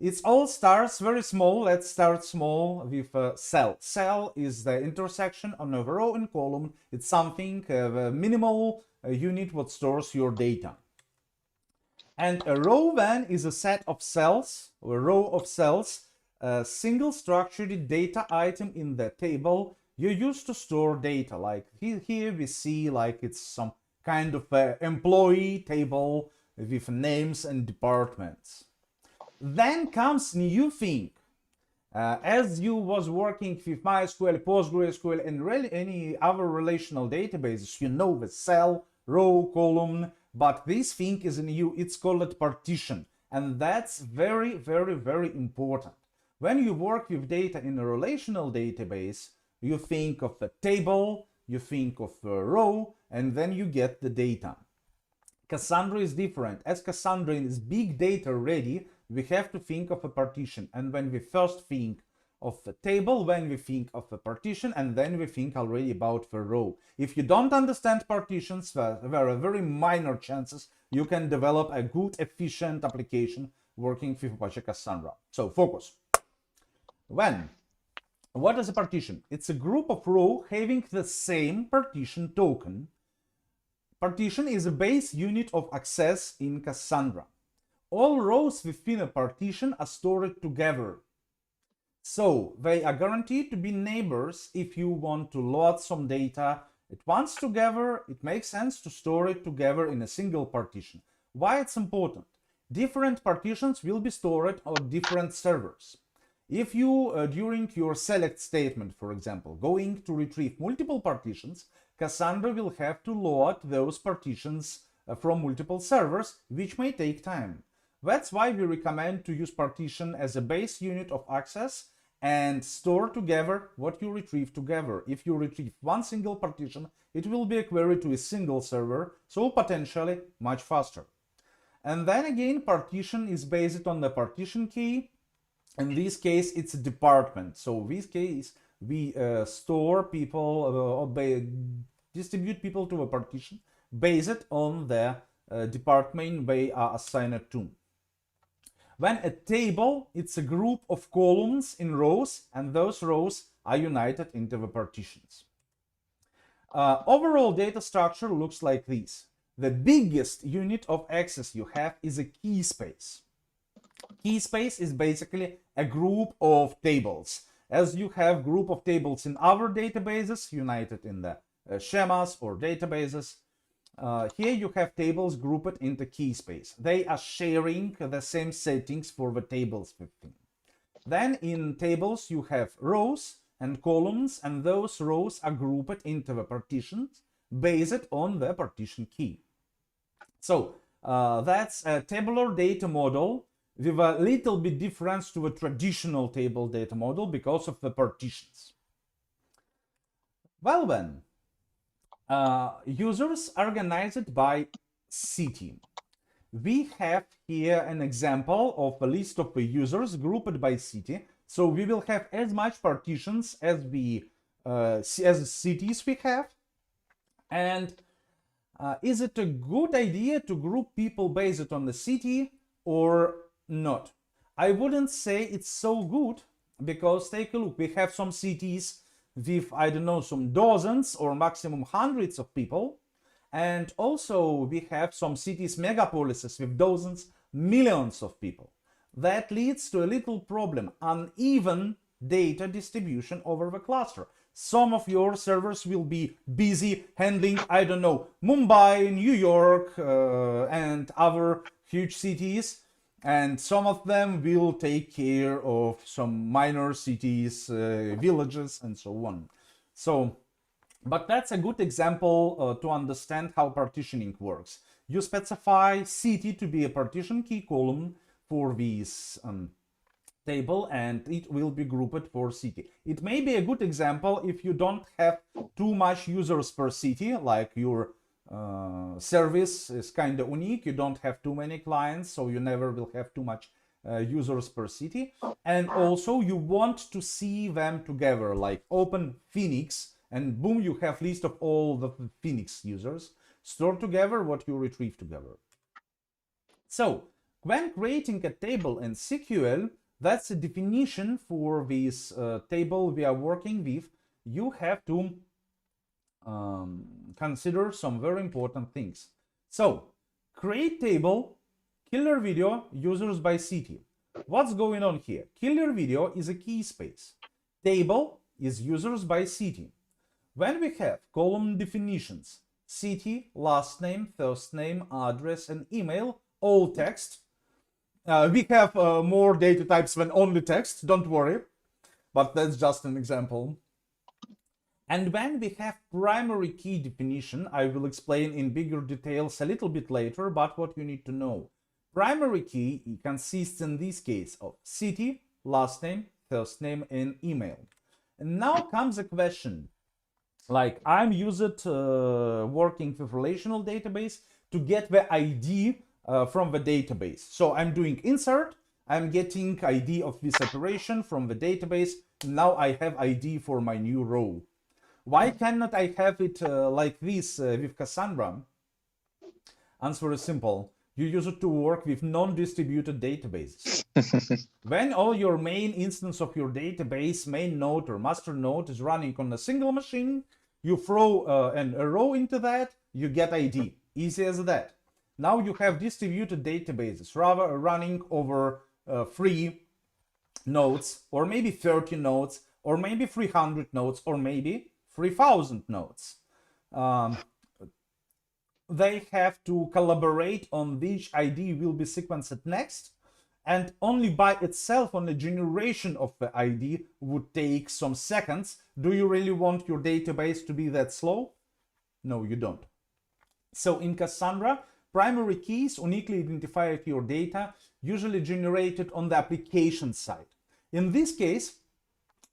it all starts very small. Let's start small with a cell. Cell is the intersection on a row and column. It's something, a minimal unit what stores your data. And a row then is a set of cells, or a row of cells, a single structured data item in the table you use to store data. Like here we see like it's some kind of employee table with names and departments. Then comes new thing. As you was working with MySQL, PostgreSQL, and really any other relational databases, you know the cell, row, column, but this thing is new. It's called partition, and that's very, very, very important. When you work with data in a relational database, you think of a table, you think of a row, and then you get the data. Cassandra is different. As Cassandra is big data ready, we have to think of a partition. And when we first think of a table, when we think of a partition, and then we think already about the row. If you don't understand partitions, there are very minor chances you can develop a good, efficient application working with Apache Cassandra. So focus. What is a partition? It's a group of rows having the same partition token. Partition is a base unit of access in Cassandra. All rows within a partition are stored together. So they are guaranteed to be neighbors. If you want to load some data at once together, it makes sense to store it together in a single partition. Why it's important? Different partitions will be stored on different servers. If you, during your select statement, for example, going to retrieve multiple partitions, Cassandra will have to load those partitions from multiple servers, which may take time. That's why we recommend to use partition as a base unit of access and store together what you retrieve together. If you retrieve one single partition, it will be a query to a single server, so potentially much faster. And then again, partition is based on the partition key. In this case, it's a department. So in this case, we store people, distribute people to a partition based on the department they are assigned to. When a table, it's a group of columns in rows, and those rows are united into the partitions. Overall data structure looks like this. The biggest unit of access you have is a key space. Key space is basically a group of tables. As you have group of tables in other databases, united in the schemas or databases, here you have tables grouped into key space. They are sharing the same settings for the tables within. Then in tables you have rows and columns, and those rows are grouped into the partitions based on the partition key. So that's a tabular data model with a little bit difference to a traditional table data model because of the partitions. Well then, users organized by city. We have here an example of a list of the users grouped by city. So we will have as much partitions as the as cities we have. And is it a good idea to group people based on the city or not? I wouldn't say it's so good, because take a look, we have some cities with, I don't know, some dozens or maximum hundreds of people, and also we have some cities, megapolises with dozens, millions of people. That leads to a little problem, uneven data distribution over the cluster. Some of your servers will be busy handling, I don't know, Mumbai, New York, and other huge cities, and some of them will take care of some minor cities, villages, and so on. So, but that's a good example to understand how partitioning works. You specify city to be a partition key column for this table, and it will be grouped for city. It may be a good example if you don't have too much users per city, like your service is kind of unique, you don't have too many clients, so you never will have too much users per city. And also you want to see them together, like open Phoenix and boom, you have list of all the Phoenix users, store together what you retrieve together. So when creating a table in SQL, that's a definition for this table we are working with. You have to consider some very important things. So, create table, killer video, users by city. What's going on here? Killer video is a key space. Table is users by city. When we have column definitions, city, last name, first name, address, and email, all text. We have more data types than only text, don't worry, but that's just an example. And when we have primary key definition, I will explain in bigger details a little bit later, but what you need to know. Primary key consists in this case of city, last name, first name, and email. And now comes a question, like I'm used working with relational database to get the ID from the database. So I'm doing insert, I'm getting ID of this operation from the database. Now I have ID for my new row. Why cannot I have it like this with Cassandra? Answer is simple. You use it to work with non-distributed databases. When all your main instance of your database, main node or master node is running on a single machine, you throw a row into that, you get ID. Easy as that. Now you have distributed databases rather running over 3 nodes, or maybe 30 nodes, or maybe 300 nodes, or maybe 3,000 nodes. They have to collaborate on which ID will be sequenced next, and only by itself on the generation of the ID would take some seconds. Do you really want your database to be that slow? No, you don't. So in Cassandra, primary keys uniquely identify your data, usually generated on the application side. In this case,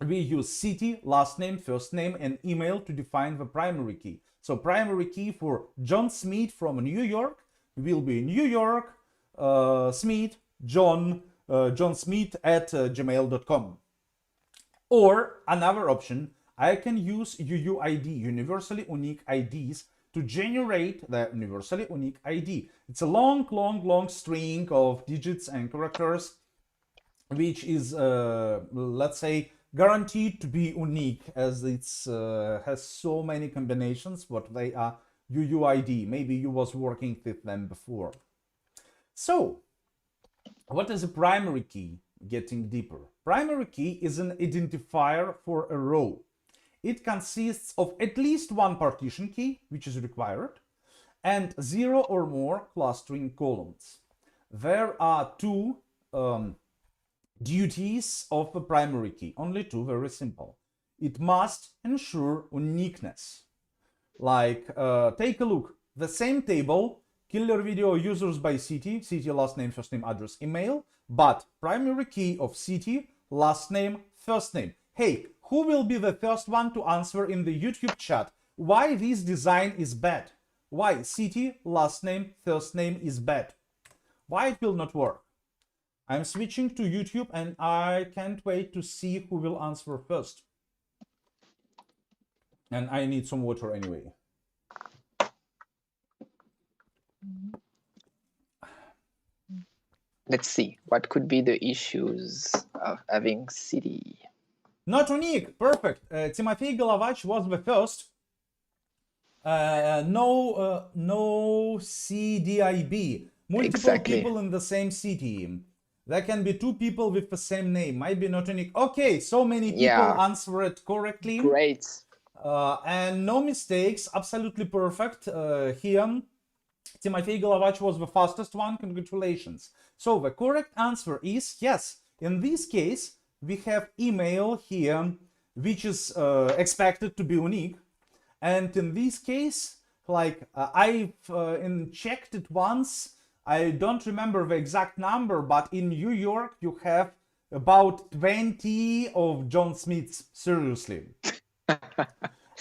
we use city, last name, first name, and email to define the primary key. So primary key for John Smith from New York will be New York, Smith, John Smith at gmail.com. Or another option, I can use UUID, universally unique IDs, to generate the universally unique ID. It's a long string of digits and characters, which is, let's say, guaranteed to be unique, as it has so many combinations, but they are UUID. Maybe you was working with them before. So, What is a primary key? Getting deeper. Primary key is an identifier for a row. It consists of at least one partition key, which is required, and 0 or more clustering columns. There are two duties of a primary key, only two, very simple. It must ensure uniqueness. Like, take a look, the same table, killer video users by city, last name, first name, address, email, but primary key of city, last name, first name. Hey, who will be the first one to answer in the YouTube chat why this design is bad? Why city, last name, first name is bad? Why it will not work? I'm switching to YouTube and I can't wait to see who will answer first. And I need some water anyway. Let's see, what could be the issues of having city? Not unique, perfect. Timothy Golovach was the first. No CDIB. Multiple people in the same city. There can be two people with the same name. Might be not unique. Okay, so many people answer it correctly. Great. And no mistakes. Absolutely perfect. Here, Timothy Golovach was the fastest one. Congratulations. So the correct answer is yes. In this case, we have email here, which is expected to be unique. And in this case, like I've checked it once. I don't remember the exact number, but in New York, you have about 20 of John Smiths, seriously.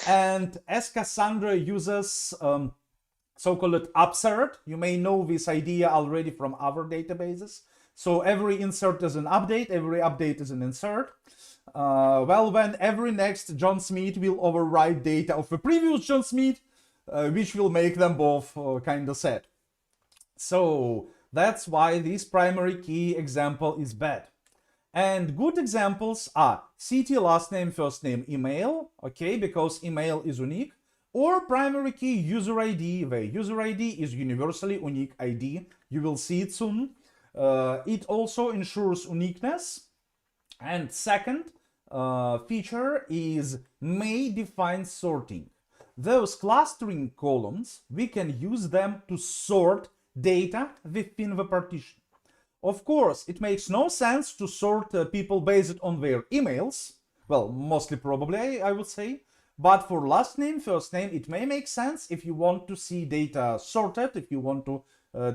And as Cassandra uses so-called upsert, you may know this idea already from other databases. So every insert is an update, every update is an insert. Well, when every next John Smith will override data of the previous John Smith, which will make them both kind of sad. So that's why this primary key example is bad. And good examples are city, last name, first name, email, okay, because email is unique, or primary key user ID. The user ID is universally unique ID. You will see it soon. It also ensures uniqueness. And second feature is may define sorting. Those clustering columns, we can use them to sort data within the partition. Of course, it makes no sense to sort people based on their emails. Well, mostly probably, I would say. But for last name, first name, it may make sense if you want to see data sorted, if you want to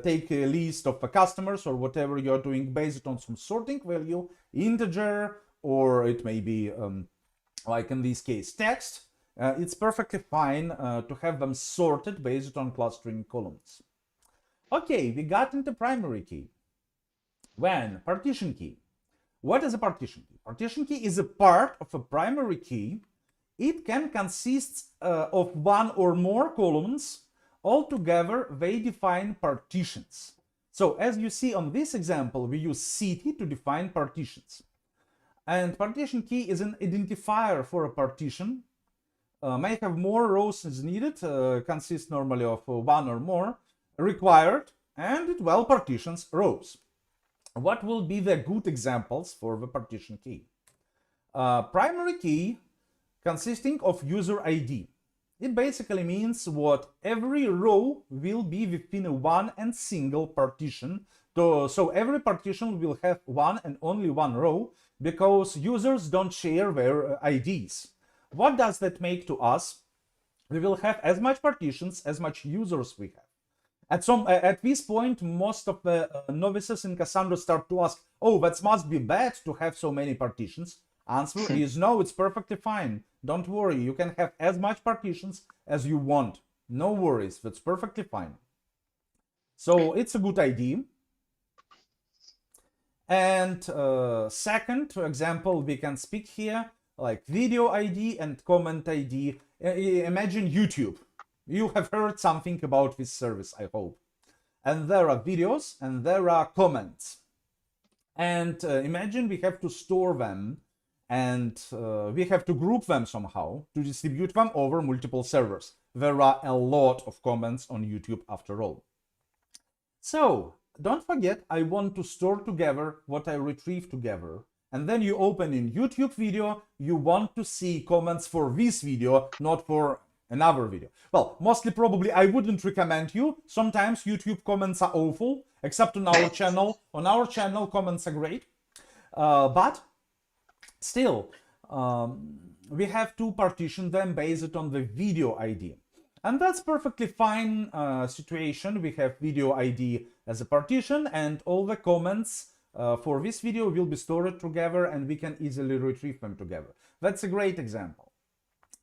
take a list of customers or whatever you're doing based on some sorting value, integer, or it may be, like in this case, text. It's perfectly fine to have them sorted based on clustering columns. Okay, we got into primary key. When partition key. What is a partition key? Partition key is a part of a primary key. It can consist of one or more columns. Altogether, they define partitions. So as you see on this example, we use city to define partitions. And partition key is an identifier for a partition. May have more rows as needed, consists normally of one or more, required, and it well partitions rows. What will be the good examples for the partition key? Primary key consisting of user ID. It basically means what every row will be within one and single partition. So every partition will have one and only one row because users don't share their IDs. What does that make to us? We will have as much partitions as much users we have. At this point, most of the novices in Cassandra start to ask, oh, that must be bad to have so many partitions. Answer is no, it's perfectly fine. Don't worry, you can have as much partitions as you want. No worries, that's perfectly fine. So it's a good idea. And second, for example, we can speak here like video ID and comment ID. Imagine YouTube. You have heard something about this service, I hope. And there are videos and there are comments. And imagine we have to store them and we have to group them somehow to distribute them over multiple servers. There are a lot of comments on YouTube after all. So don't forget, I want to store together what I retrieve together. And then you open in YouTube video, you want to see comments for this video, not for another video. Well, mostly probably I wouldn't recommend you. Sometimes YouTube comments are awful, except on our channel. On our channel, comments are great. But still, we have to partition them based on the video ID. And that's perfectly fine situation. We have video ID as a partition, and all the comments for this video will be stored together, and we can easily retrieve them together. That's a great example.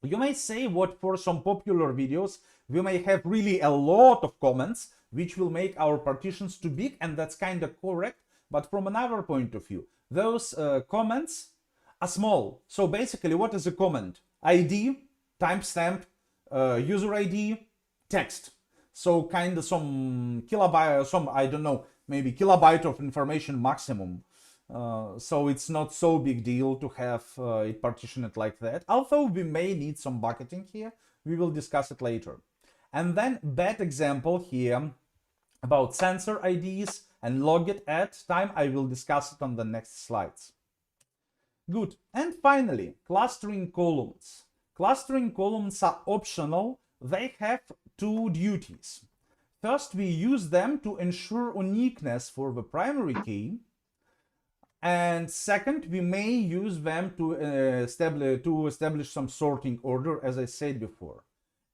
You may say what for some popular videos, we may have really a lot of comments, which will make our partitions too big, and that's kind of correct. But from another point of view, those comments are small. So basically, what is a comment? ID, timestamp, user ID, text. So kind of some kilobyte, some, I don't know, maybe kilobyte of information maximum. So it's not so big deal to have it partitioned like that. Although we may need some bucketing here, we will discuss it later. And then bad example here about sensor IDs and logit at time. I will discuss it on the next slides. Good. And finally, clustering columns. Clustering columns are optional. They have two duties. First, we use them to ensure uniqueness for the primary key. And second, we may use them to establish some sorting order, as I said before.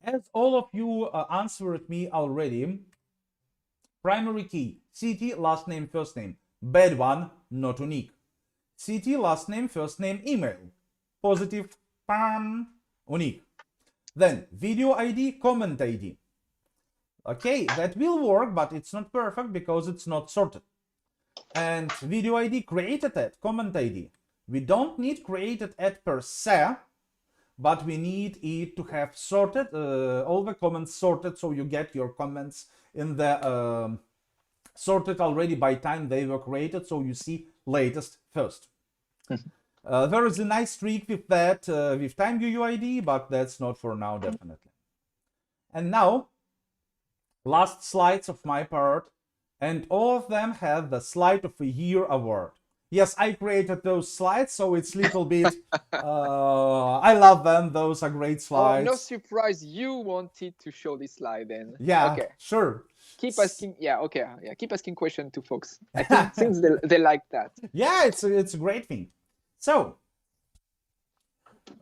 As all of you answered me already, primary key, CT, last name, first name. Bad one, not unique. CT, last name, first name, email. Positive, bam, unique. Then video ID, comment ID. Okay, that will work, but it's not perfect because it's not sorted. And video ID, created at, comment ID. We don't need created at per se, but we need it to have sorted, all the comments sorted, so you get your comments in the sorted already by time they were created, so you see latest first. There is a nice trick with that, with time UUID, but that's not for now, definitely. And now, last slides of my part, and all of them have the Slide of the Year award. Yes, I created those slides, so it's a little bit, I love them, those are great slides. Oh, no surprise you wanted to show this slide then. Yeah, okay. Sure. Keep asking, yeah, okay, yeah, keep asking questions to folks. I think since they like that. Yeah, it's a great thing. So,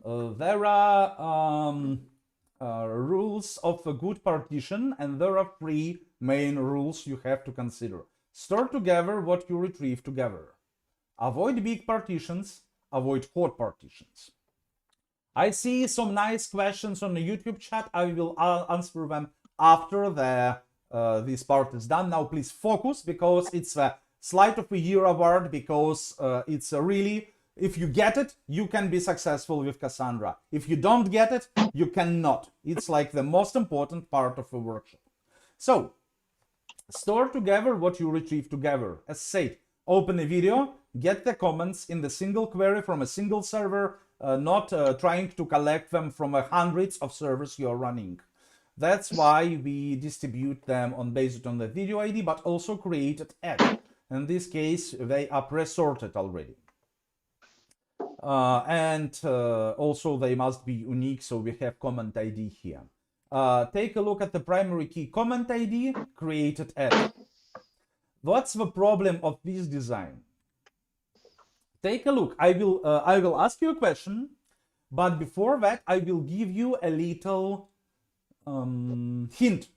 there are rules of a good partition, and there are three main rules you have to consider. Store together what you retrieve together. Avoid big partitions, avoid hot partitions. I see some nice questions on the YouTube chat. I will answer them after this part is done. Now please focus, because it's a Slide of the Year award, because it's a really, if you get it, you can be successful with Cassandra. If you don't get it, you cannot. It's like the most important part of the workshop. So, store together what you retrieve together. As said, open a video, get the comments in the single query from a single server, not trying to collect them from hundreds of servers you're running. That's why we distribute them based on the video ID, but also created at. In this case, they are pre-sorted already. And also they must be unique, so we have comment ID here. Take a look at the primary key comment ID created at. What's the problem of this design? Take a look. I will ask you a question, but before that I will give you a little hint.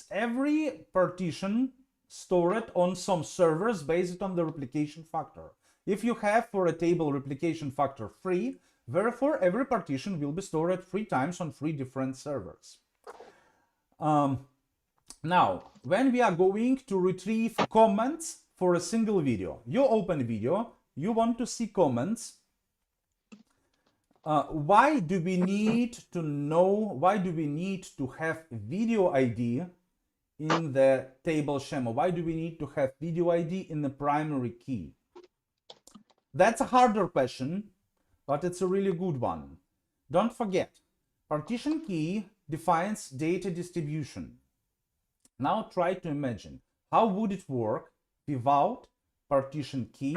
Every partition stored on some servers based on the replication factor. If you have for a table replication factor 3, therefore every partition will be stored 3 times on 3 different servers. Now, when we are going to retrieve comments for a single video, you open a video, you want to see comments. Why do we need to know, why do we need to have video ID in the table schema? Why do we need to have video ID in the primary key? That's a harder question, but it's a really good one. Don't forget, partition key defines data distribution. Now try to imagine How would it work without partition key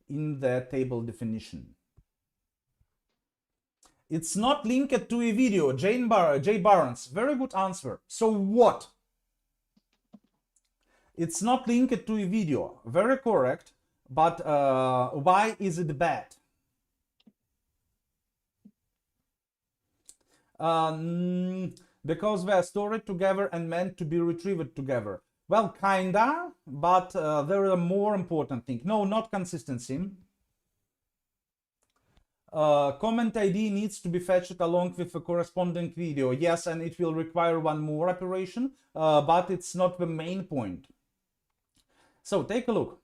in the table definition? It's not linked to a video. Jay Barnes, very good answer. So what? It's not linked to a video. Very correct. But why is it bad? Because they are stored together and meant to be retrieved together. Well, kinda, but there is a more important thing. No, not consistency. Comment ID needs to be fetched along with a corresponding video. Yes, and it will require one more operation, but it's not the main point. So take a look.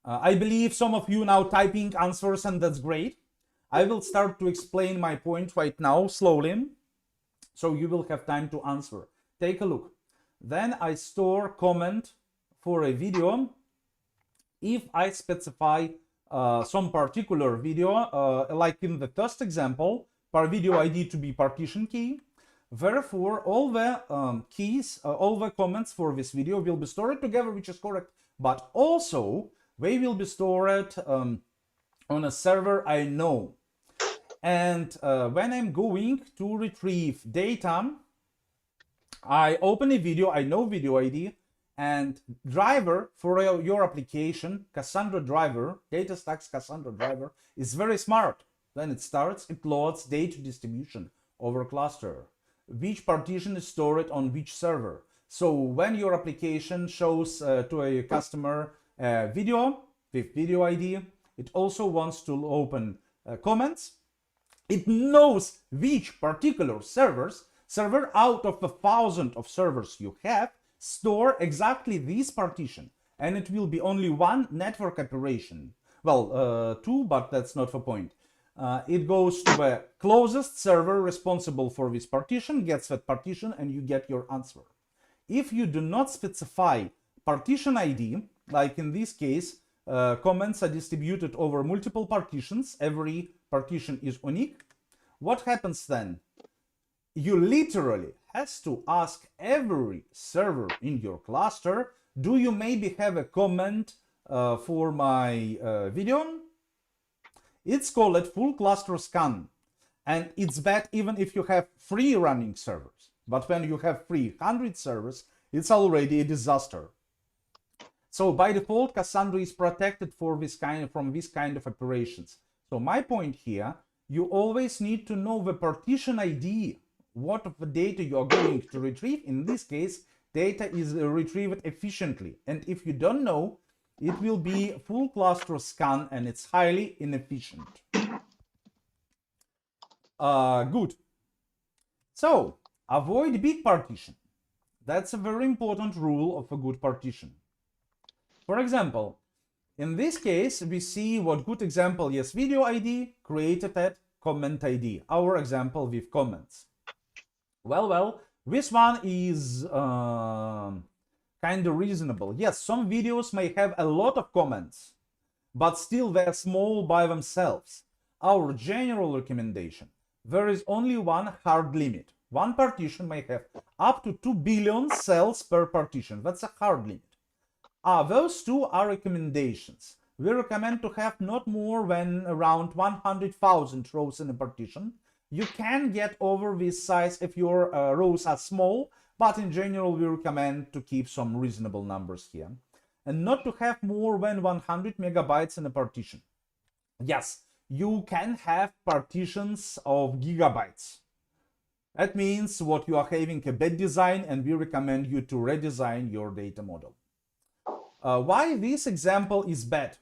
I believe some of you now typing answers, and that's great. I will start to explain my point right now slowly, so you will have time to answer. Take a look. Then I store comment for a video if I specify some particular video, like in the first example, per video ID to be partition key. Therefore, all the keys, all the comments for this video will be stored together, which is correct, but also they will be stored on a server I know. And when I'm going to retrieve data, I open a video, I know video ID, and driver for your application, Cassandra driver, DataStax Cassandra driver, is very smart. When it starts, it loads data distribution over cluster, which partition is stored on which server. So when your application shows to a customer video with video ID, it also wants to open comments. It knows which particular server out of the 1,000 of servers you have store exactly this partition, and it will be only one network operation. Well, two, but that's not the point. It goes to the closest server responsible for this partition, gets that partition, and you get your answer. If you do not specify partition ID, like in this case, comments are distributed over multiple partitions, every partition is unique. What happens then? You literally has to ask every server in your cluster, do you maybe have a comment for my video? It's called full cluster scan, and it's bad even if you have 3 running servers. But when you have 300 servers, it's already a disaster. So by default, Cassandra is protected from this kind of operations. So my point here, you always need to know the partition ID, what of the data you are going to retrieve. In this case, data is retrieved efficiently. And if you don't know, it will be full cluster scan, and it's highly inefficient. Good. So, avoid big partition. That's a very important rule of a good partition. For example, in this case, we see what good example, yes, video ID created at comment ID, our example with comments. Well, this one is kind of reasonable. Yes, some videos may have a lot of comments, but still they're small by themselves. Our general recommendation, there is only one hard limit. One partition may have up to 2 billion cells per partition. That's a hard limit. Those two are recommendations. We recommend to have not more than around 100,000 rows in a partition. You can get over this size if your rows are small, but in general we recommend to keep some reasonable numbers here. And not to have more than 100 megabytes in a partition. Yes, you can have partitions of gigabytes. That means what you are having a bad design, and we recommend you to redesign your data model. Why this example is bad?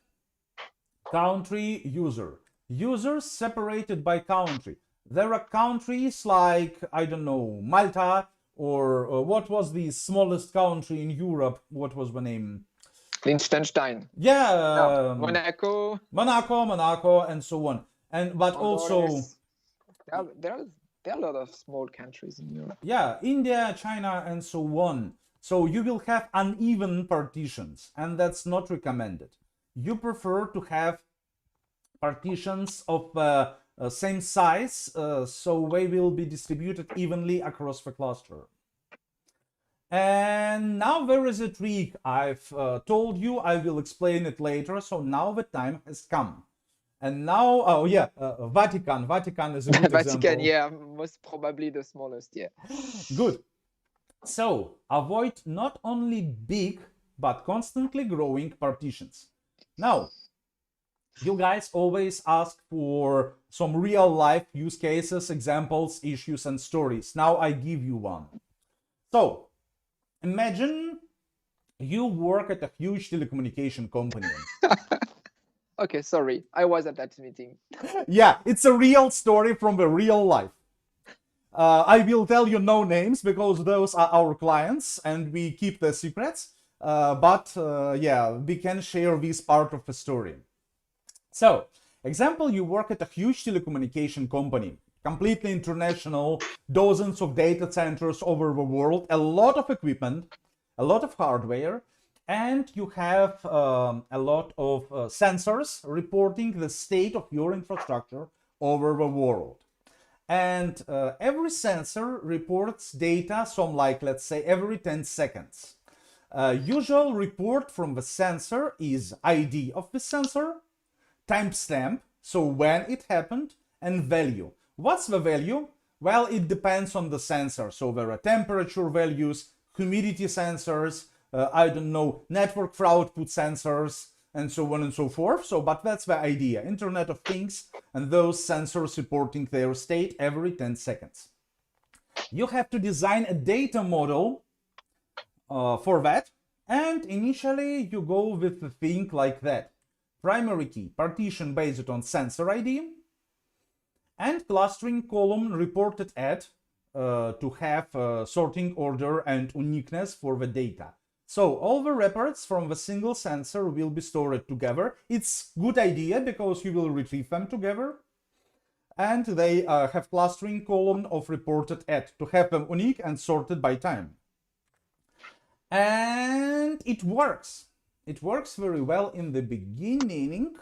Country, user. Users separated by country. There are countries like, I don't know, Malta, or what was the smallest country in Europe? What was the name? Liechtenstein. Yeah. No, Monaco. Monaco, and so on. But also... There are a lot of small countries in Europe. Yeah, India, China, and so on. So you will have uneven partitions, and that's not recommended. You prefer to have partitions of same size, so they will be distributed evenly across the cluster. And now there is a trick I've told you. I will explain it later. So now the time has come. And now, oh yeah, Vatican. Vatican is a good Vatican, example. yeah, most probably the smallest, yeah. Good. So avoid not only big, but constantly growing partitions. Now, you guys always ask for some real life use cases, examples, issues, and stories. Now I give you one. So imagine you work at a huge telecommunication company. Okay, sorry, I was at that meeting. Yeah, it's a real story from the real life. I will tell you no names because those are our clients and we keep the secrets. But yeah, we can share this part of the story. So, example, you work at a huge telecommunication company, completely international, dozens of data centers over the world, a lot of equipment, a lot of hardware, and you have a lot of sensors reporting the state of your infrastructure over the world. And every sensor reports data, some like, let's say, every 10 seconds. Usual report from the sensor is ID of the sensor, timestamp, so when it happened, and value. What's the value? Well, it depends on the sensor. So there are temperature values, humidity sensors, I don't know, network for output sensors, and so on and so forth. So, but that's the idea. Internet of Things, and those sensors reporting their state every 10 seconds. You have to design a data model for that. And initially you go with a thing like that. Primary key, partition based on sensor ID, and clustering column reported at to have sorting order and uniqueness for the data. So all the reports from the single sensor will be stored together. It's good idea because you will retrieve them together. And they have clustering column of reported at to have them unique and sorted by time. And it works. It works very well in the beginning.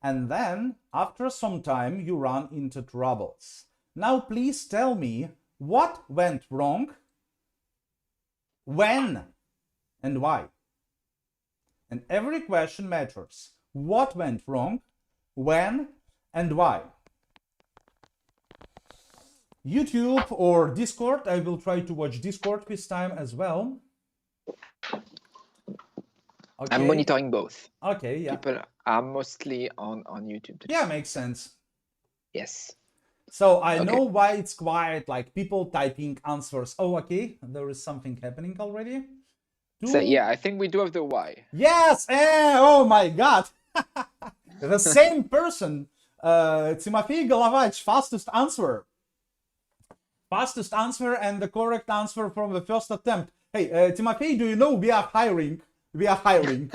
And then after some time you run into troubles. Now please tell me what went wrong, when, and why. And every question matters. What went wrong, when, and why. YouTube or Discord, I will try to watch Discord this time as well. Okay. I'm monitoring both. Okay, yeah. People are mostly on YouTube today. Yeah, makes sense. Yes. So I know why it's quiet, like people typing answers. Oh, okay, there is something happening already. So yeah, I think we do have the why. Yes! Oh my god! The same person. Timofey Golovach, fastest answer. Fastest answer and the correct answer from the first attempt. Hey, Timofey, do you know we are hiring? We are hiring.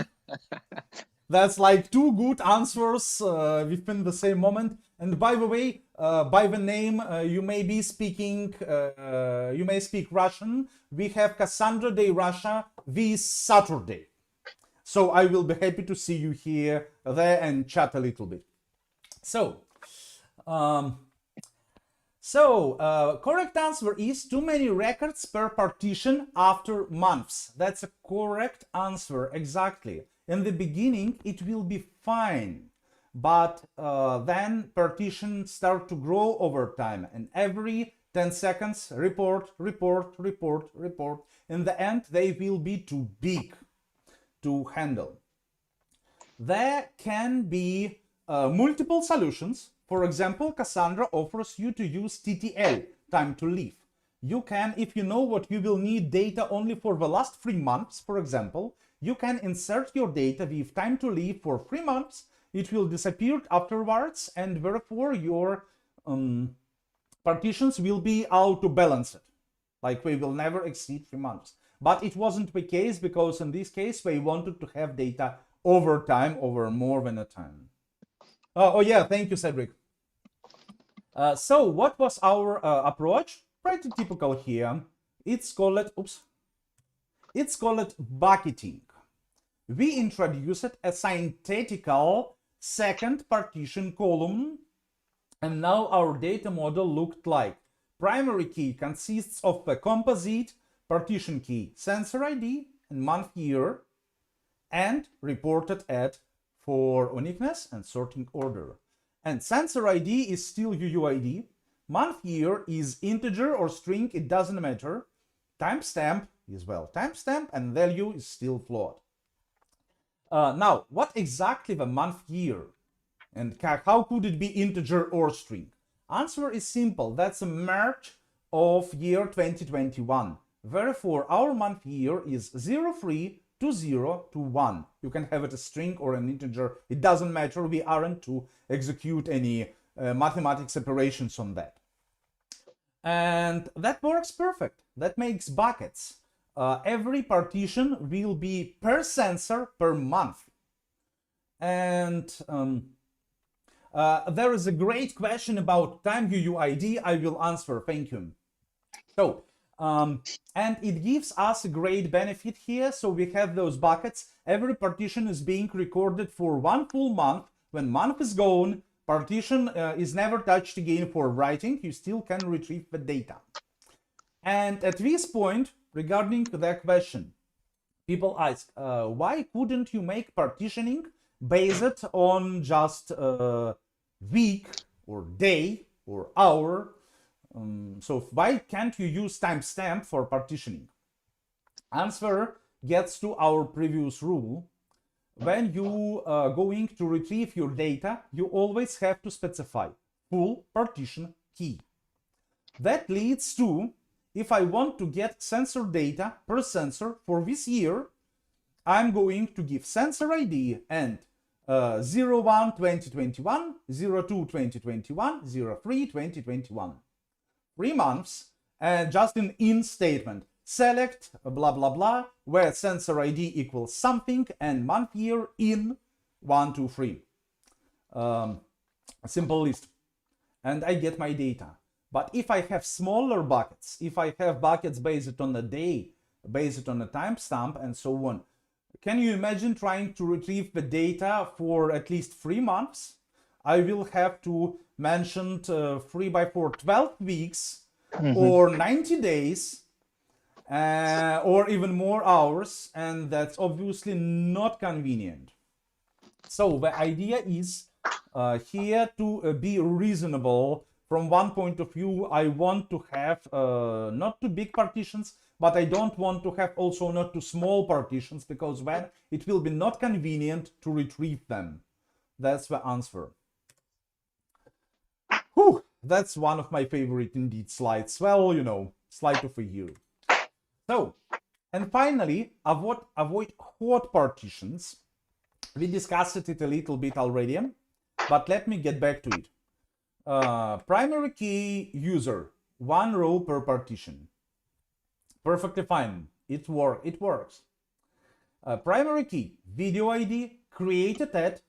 That's like two good answers within the same moment. And by the way, by the name, you may be speaking, you may speak Russian. We have Cassandra Day Russia this Saturday. So I will be happy to see you here, there, and chat a little bit. So, correct answer is too many records per partition after months. That's a correct answer, exactly. In the beginning, it will be fine, but then partitions start to grow over time, and every 10 seconds, report. In the end, they will be too big to handle. There can be multiple solutions. For example, Cassandra offers you to use TTL, time to leave. You can, if you know what you will need data only for the last 3 months, for example, you can insert your data with time to leave for 3 months. It will disappear afterwards, and therefore your partitions will be auto-balanced. Like they will never exceed 3 months. But it wasn't the case because in this case, they wanted to have data over time, over more than a time. Oh yeah, thank you, Cedric. So what was our approach? Pretty typical here. It's called, it's called bucketing. We introduced a synthetical second partition column, and now our data model looked like primary key consists of a composite partition key, sensor ID, and month year, and reported at for uniqueness and sorting order. And sensor ID is still UUID. Month year is integer or string, it doesn't matter. Timestamp is well timestamp, and value is still float. Now, what exactly the month year? And how could it be integer or string? Answer is simple. That's a merge of year 2021. Therefore, our month year is 03 to 0 to 1. You can have it a string or an integer. It doesn't matter. We aren't to execute any mathematics operations on that. And that works perfect. That makes buckets. Every partition will be per sensor per month. And there is a great question about time UUID. I will answer. Thank you. So, and it gives us a great benefit here. So we have those buckets. Every partition is being recorded for one full month. When month is gone, partition is never touched again for writing. You still can retrieve the data. And at this point, regarding that question, people ask, why couldn't you make partitioning based on just week or day or hour? So why can't you use timestamp for partitioning? Answer gets to our previous rule. When you are going to retrieve your data, you always have to specify full partition key. That leads to, if I want to get sensor data per sensor for this year, I'm going to give sensor ID and 01 2021, 02 2021, 03 2021. 3 months, and just an in statement. Select blah blah blah, where sensor ID equals something and month year in 1, 2, 3. A simple list. And I get my data. But if I have smaller buckets, if I have buckets based on a day, based on a timestamp, and so on, can you imagine trying to retrieve the data for at least 3 months? I will have to mention 3 by 4, 12 weeks, or 90 days, or even more hours, and that's obviously not convenient. So the idea is here to be reasonable. From one point of view, I want to have not too big partitions, but I don't want to have also not too small partitions, because then it will be not convenient to retrieve them. That's the answer. Whew, that's one of my favorite indeed slides. Well, you know, slide of a year. So, and finally, avoid hot partitions. We discussed it a little bit already, but let me get back to it. Primary key user, 1 row per partition. Perfectly fine. It works. Primary key, video ID, created at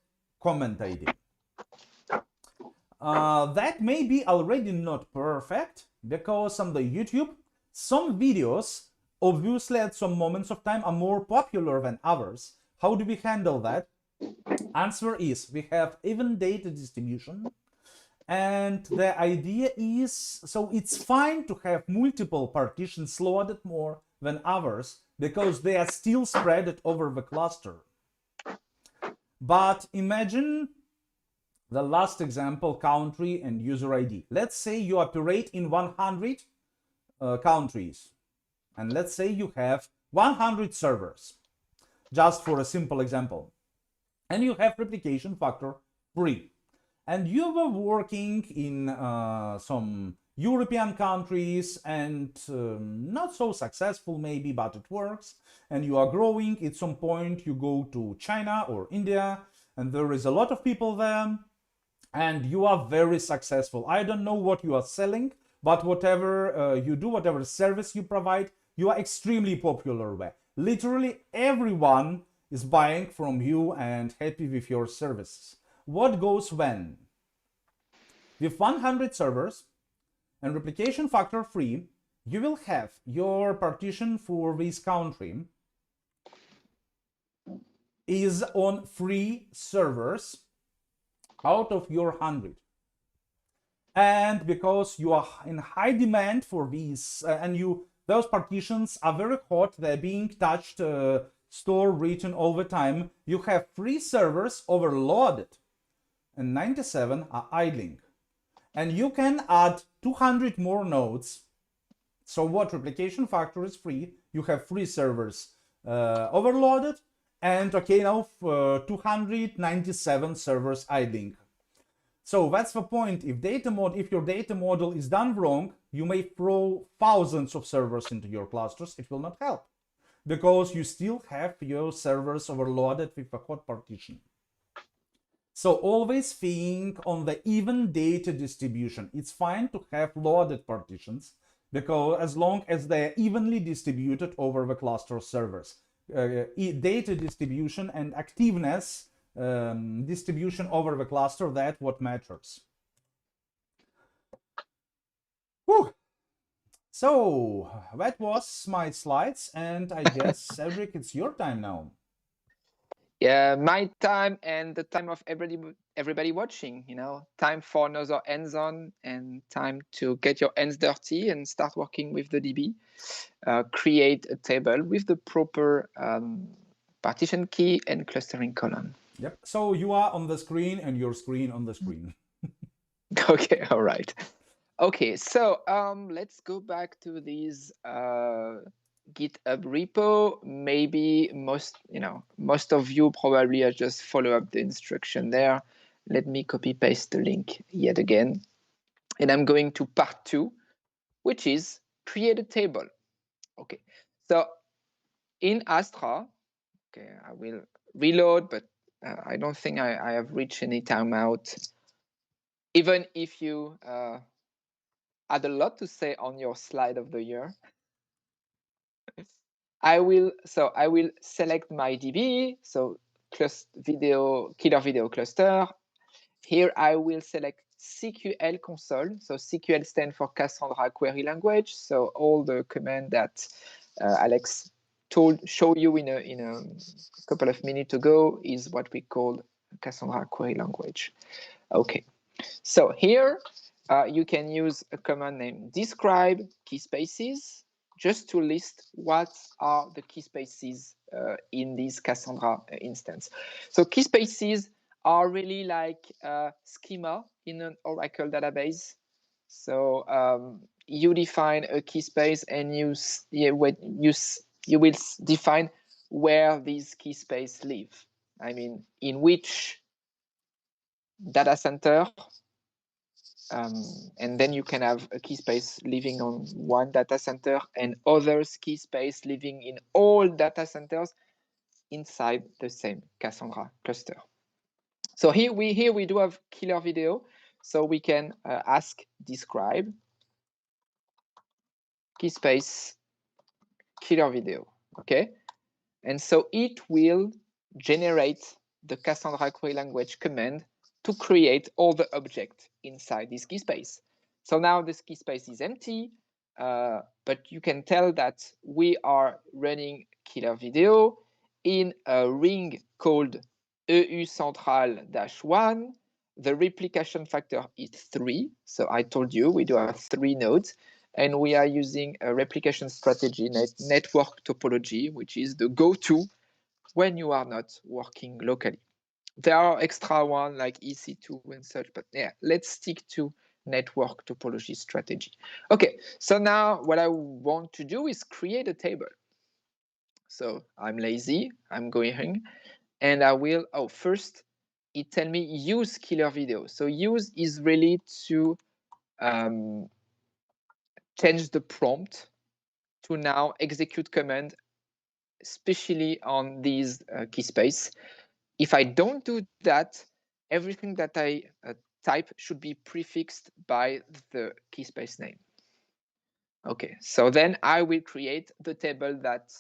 comment ID. That may be already not perfect, because on the YouTube, some videos, obviously at some moments of time, are more popular than others. How do we handle that? Answer is, we have even data distribution. And the idea is, so it's fine to have multiple partitions loaded more than others, because they are still spread over the cluster. But imagine the last example, country and user ID. Let's say you operate in 100 countries, and let's say you have 100 servers, just for a simple example, and you have replication factor 3. And you were working in some European countries, and not so successful maybe, but it works, and you are growing. At some point you go to China or India, and there is a lot of people there, and you are very successful. I don't know what you are selling, but whatever you do, whatever service you provide, you are extremely popular there. Literally everyone is buying from you and happy with your services. What goes when? With 100 servers and replication factor 3, you will have your partition for this country is on 3 servers out of your 100. And because you are in high demand for these, and you those partitions are very hot. They're being touched, stored, written all the time. You have 3 servers overloaded and 97 are idling. And you can add 200 more nodes. So what? Replication factor is free. You have 3 servers overloaded, and okay, now 297 servers idling. So that's the point. If your data model is done wrong, you may throw thousands of servers into your clusters. It will not help because you still have your servers overloaded with a hot partition. So always think on the even data distribution. It's fine to have loaded partitions because as long as they're evenly distributed over the cluster servers. Data distribution and activeness distribution over the cluster, that's what matters. Whew. So that was my slides, and I guess Cedric, it's your time now. Yeah, my time and the time of everybody watching, time for another hands-on and time to get your hands dirty and start working with the DB. Create a table with the proper partition key and clustering column. Yep. So you are on the screen and your screen on the screen. Okay, all right. Okay, so let's go back to this GitHub repo. Maybe most of you probably are just follow up the instruction there. Let me copy paste the link yet again. And I'm going to part 2, which is create a table. Okay, so in Astra, okay, I will reload, but I don't think I have reached any timeout. Even if you had a lot to say on your slide of the year. I will select my DB, so killer video cluster. Here I will select CQL console. So CQL stands for Cassandra Query Language. So all the command that Alex showed you in a couple of minutes ago is what we call Cassandra Query Language. Okay, so here you can use a command named describe key spaces just to list what are the key spaces in this Cassandra instance. So key spaces are really like schema in an Oracle database. So you define a key space and you will define where these key space live. I mean, in which data center, and then you can have a key space living on one data center and others key space living in all data centers inside the same Cassandra cluster. So here we do have killer video. So we can ask describe key space killer video. Okay, and so it will generate the Cassandra Query Language command to create all the objects inside this key space. So now this key space is empty, but you can tell that we are running killer video in a ring called EU Central-1. The replication factor is 3. So I told you we do have 3 nodes. And we are using a replication strategy, network topology, which is the go-to when you are not working locally. There are extra ones like EC2 and such, but yeah, let's stick to network topology strategy. Okay, so now what I want to do is create a table. So I'm lazy, I'm going, and I will, first it tell me use killer video. So use is really to change the prompt to now execute command, especially on these key space. If I don't do that, everything that I type should be prefixed by the key space name. Okay, so then I will create the table that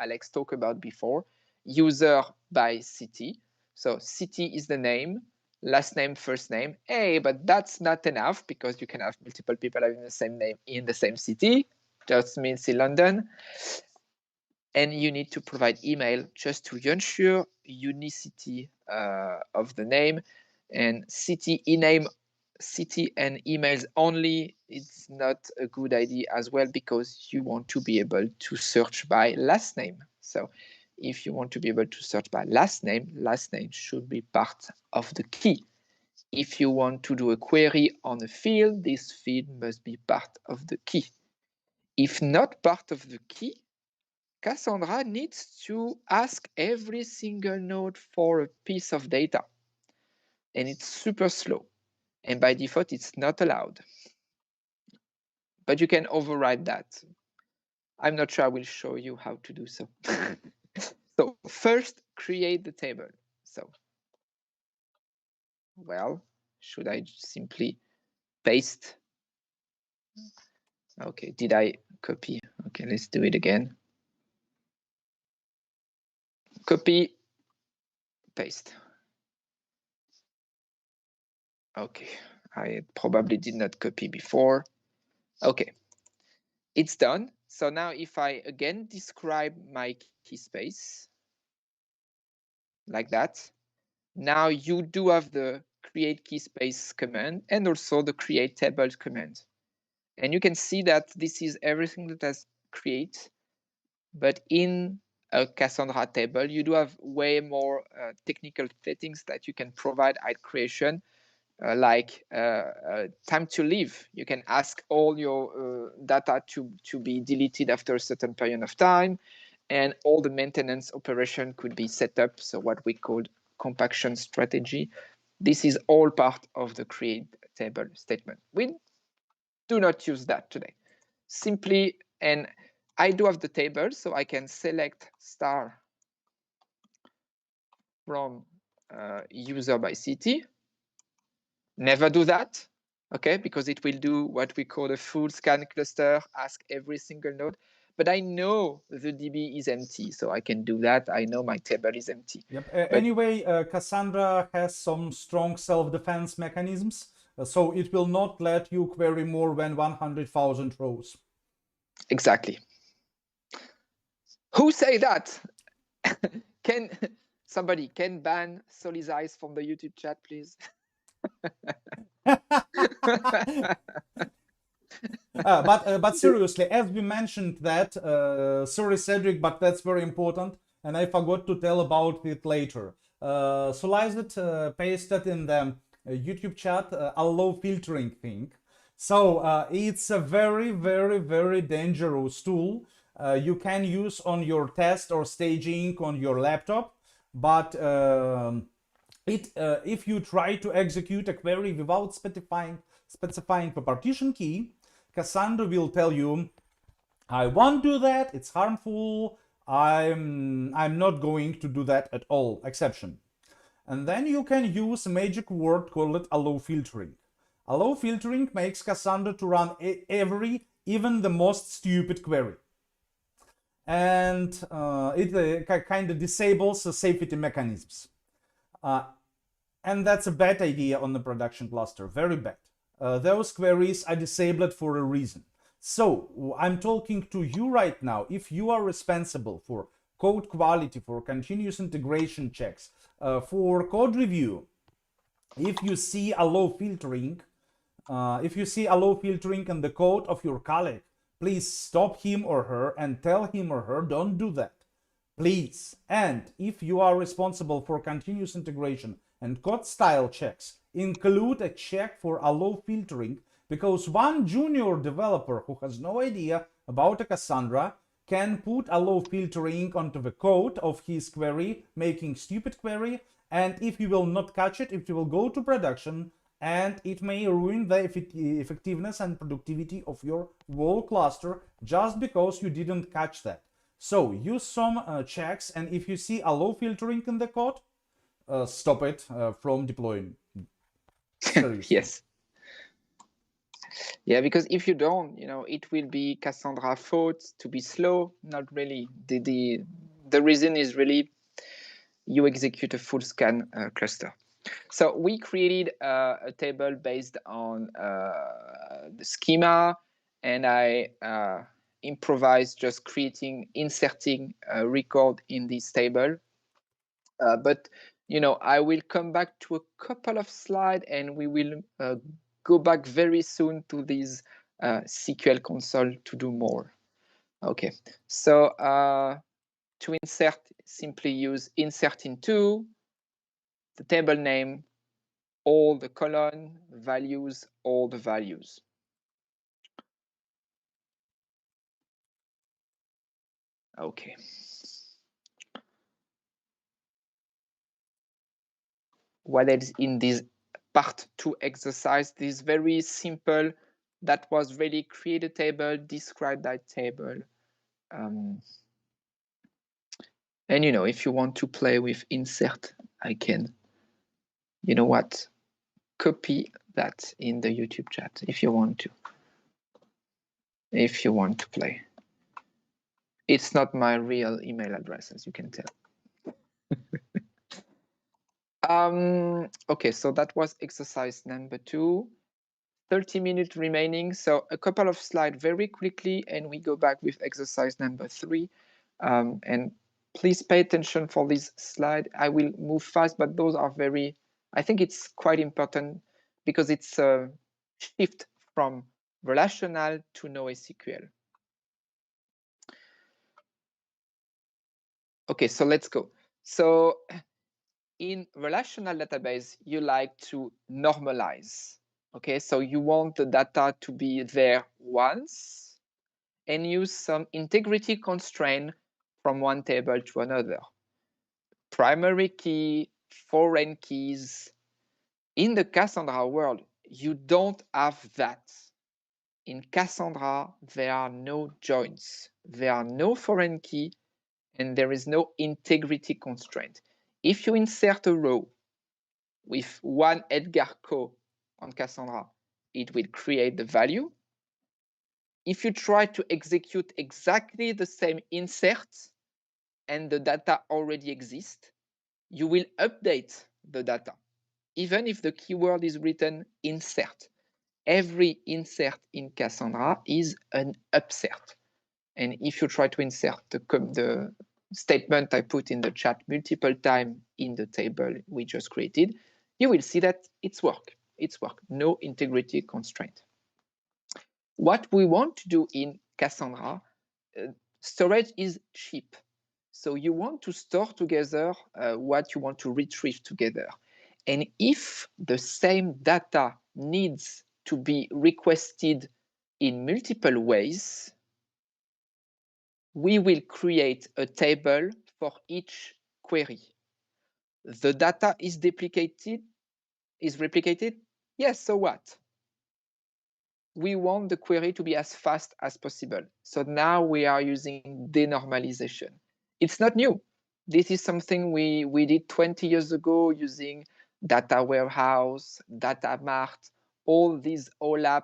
Alex talked about before, user by city. So city is the name, last name, first name. Hey, but that's not enough because you can have multiple people having the same name in the same city. Just means in London. And you need to provide email just to ensure unicity of the name, and city e-name city and emails only, it's not a good idea as well, because you want to be able to search by last name. So if you want to be able to search by last name should be part of the key. If you want to do a query on a field, this field must be part of the key. If not part of the key, Cassandra needs to ask every single node for a piece of data. And it's super slow. And by default, it's not allowed. But you can override that. I'm not sure I will show you how to do so. So first, create the table. So, well, should I simply paste? Okay, did I copy? Okay, let's do it again. Copy, paste. Okay, I probably did not copy before. Okay, it's done. So now if I again describe my key space like that, now you do have the create key space command and also the create tables command. And you can see that this is everything that has create, but in a Cassandra table, you do have way more technical settings that you can provide at creation, like time to leave. You can ask all your data to be deleted after a certain period of time, and all the maintenance operation could be set up. So what we call compaction strategy. This is all part of the create table statement. We do not use that today. Simply, and I do have the table, so I can select star from user by city. Never do that, okay, because it will do what we call a full scan cluster, ask every single node. But I know the DB is empty, so I can do that. I know my table is empty. Yep. Anyway, Cassandra has some strong self-defense mechanisms, so it will not let you query more than 100,000 rows. Exactly. Who say that? Can somebody ban Solizais from the YouTube chat, please? But seriously, as we mentioned that, sorry Cedric, but that's very important, and I forgot to tell about it later. Solized pasted in the YouTube chat allow filtering thing. So it's a very, very, very dangerous tool you can use on your test or staging on your laptop, but if you try to execute a query without specifying the partition key, Cassandra will tell you, I won't do that, it's harmful, I'm not going to do that at all, exception. And then you can use a magic word called allow filtering. Allow filtering makes Cassandra to run every, even the most stupid query. And it kind of disables the safety mechanisms. And that's a bad idea on the production cluster, very bad. Those queries are disabled for a reason. So I'm talking to you right now. If you are responsible for code quality, for continuous integration checks, for code review, if you see allow filtering, in the code of your colleague, please stop him or her and tell him or her, don't do that, please. And if you are responsible for continuous integration and code style checks, include a check for allow filtering, because one junior developer who has no idea about a Cassandra can put allow filtering onto the code of his query, making stupid query, and if you will not catch it, it will go to production, and it may ruin the effectiveness and productivity of your whole cluster just because you didn't catch that. So use some checks, and if you see allow filtering in the code, stop it from deploying. Yes. Yeah, because if you don't, it will be Cassandra fault to be slow. Not really. The reason is really you execute a full scan cluster. So we created a table based on the schema, and I improvised just inserting a record in this table. But I will come back to a couple of slides, and we will go back very soon to this SQL console to do more. Okay, so to insert, simply use insert into, the table name, all the column, values, all the values. Okay. What is in this part 2 exercise? This is very simple. That was really create a table, describe that table. And you know, if you want to play with insert, I can, you know what, copy that in the YouTube chat if you want to. If you want to play. It's not my real email address, as you can tell. Okay, so that was exercise number 2. 30 minutes remaining, so a couple of slides very quickly, and we go back with exercise number 3. And please pay attention for this slide. I will move fast, but those are very, I think it's quite important because it's a shift from relational to NoSQL. Okay, so let's go. So in relational database, you like to normalize. Okay, so you want the data to be there once and use some integrity constraint from one table to another. Primary key, foreign keys. In the Cassandra world, you don't have that. In Cassandra, there are no joins, there are no foreign key, and there is no integrity constraint. If you insert a row with one Edgar Co on Cassandra, it will create the value. If you try to execute exactly the same insert and the data already exists, you will update the data, even if the keyword is written insert. Every insert in Cassandra is an upsert. And if you try to insert the statement I put in the chat multiple times in the table we just created, you will see that it's work. It's work, no integrity constraint. What we want to do in Cassandra, storage is cheap. So you want to store together what you want to retrieve together. And if the same data needs to be requested in multiple ways, we will create a table for each query. The data is replicated? Yes, so what? We want the query to be as fast as possible. So now we are using denormalization. It's not new. This is something we did 20 years ago using data warehouse, data mart, all these OLAP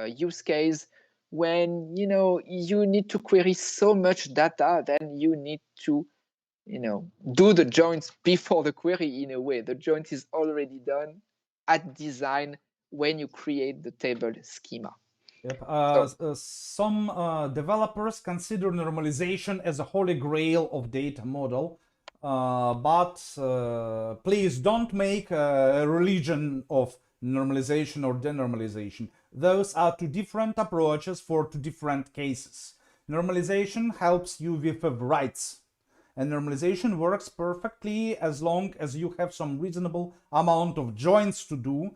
use case. When you need to query so much data, then you need to do the joins before the query. In a way, the joint is already done at design when you create the table schema. Yep. Some developers consider normalization as a holy grail of data model, but please don't make a religion of normalization or denormalization. Those are two different approaches for two different cases. Normalization helps you with writes, and normalization works perfectly as long as you have some reasonable amount of joins to do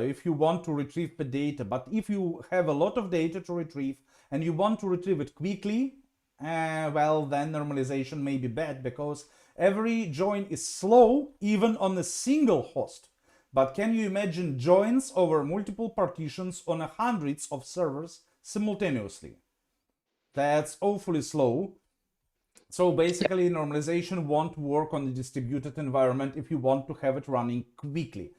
if you want to retrieve the data. But if you have a lot of data to retrieve and you want to retrieve it quickly, well, then normalization may be bad, because every join is slow even on a single host. But can you imagine joins over multiple partitions on hundreds of servers simultaneously? That's awfully slow. So basically, normalization won't work on the distributed environment if you want to have it running quickly.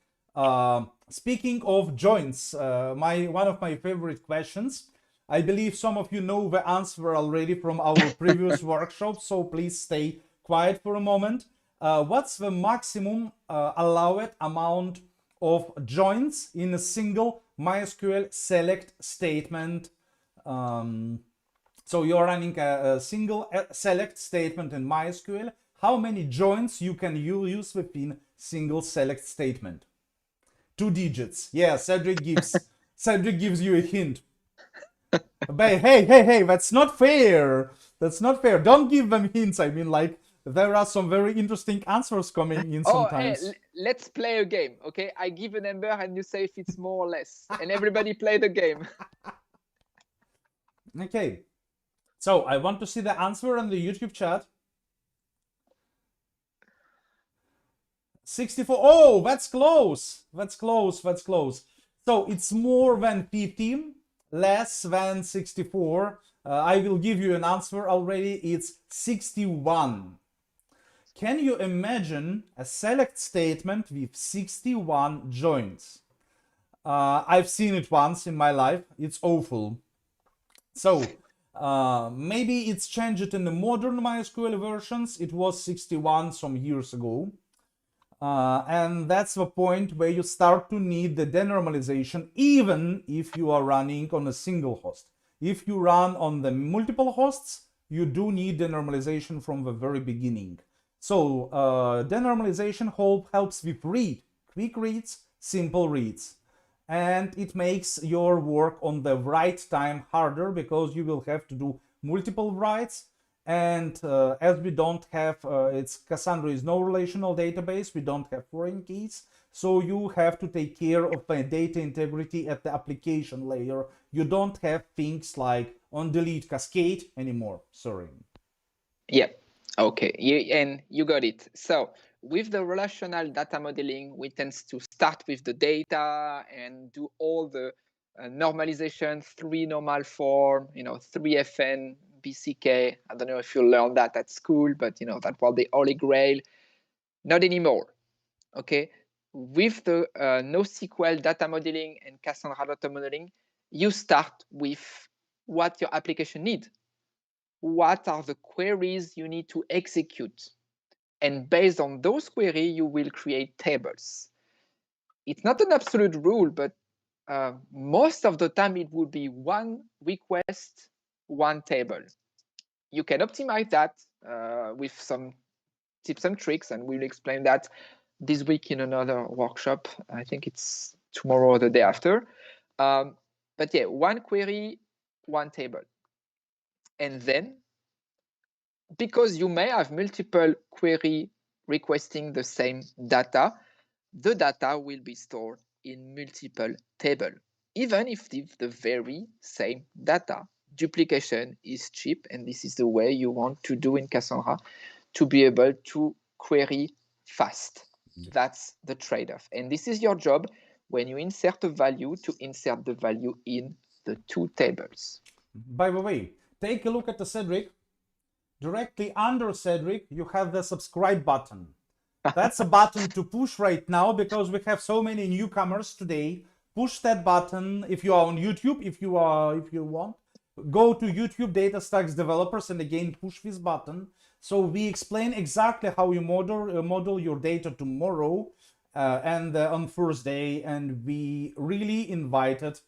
Speaking of joins, one of my favorite questions. I believe some of you know the answer already from our previous workshop, so please stay quiet for a moment. What's the maximum allowed amount of joins in a single MySQL select statement? So you're running a single select statement in MySQL. How many joins you can use within single select statement? 2 digits. Yeah, Cedric gives you a hint. But hey, that's not fair. That's not fair. Don't give them hints. I mean, like, there are some very interesting answers coming in Oh, hey, sometimes. let's play a game, okay? I give a number and you say if it's more or less, and everybody play the game. Okay. So I want to see the answer in the YouTube chat. 64. Oh, that's close. That's close. That's close. So it's more than 15, less than 64. I will give you an answer already. It's 61. Can you imagine a select statement with 61 joins? I've seen it once in my life. It's awful. So maybe it's changed in the modern MySQL versions. It was 61 some years ago. And that's the point where you start to need the denormalization, even if you are running on a single host. If you run on the multiple hosts, you do need denormalization from the very beginning. So denormalization helps with quick reads, simple reads. And it makes your work on the write time harder because you will have to do multiple writes. And as we don't have, Cassandra is no relational database, we don't have foreign keys, so you have to take care of the data integrity at the application layer. You don't have things like on delete cascade anymore. Sorry. Yeah, okay, you got it. So with the relational data modeling, we tend to start with the data and do all the normalization, 3 normal form, 3FN, BCK. I don't know if you learned that at school, but that was the holy grail. Not anymore. Okay, with the NoSQL data modeling and Cassandra data modeling, you start with what your application needs. What are the queries you need to execute? And based on those queries, you will create tables. It's not an absolute rule, but most of the time it would be one request, one table. You can optimize that with some tips and tricks, and we'll explain that this week in another workshop. I think it's tomorrow or the day after. But yeah, one query, one table. And then, because you may have multiple query requesting the same data, the data will be stored in multiple tables, even if it's the very same data. Duplication is cheap, and this is the way you want to do in Cassandra to be able to query fast. That's the trade-off. And this is your job when you insert a value to insert the value in the 2 tables. By the way, take a look at the Cedric. Directly under Cedric, you have the subscribe button. That's a button to push right now because we have so many newcomers today. Push that button if you are on YouTube, if you want. Go to YouTube DataStax developers and again push this button. So we explain exactly how you model your data tomorrow and on Thursday, and we really invited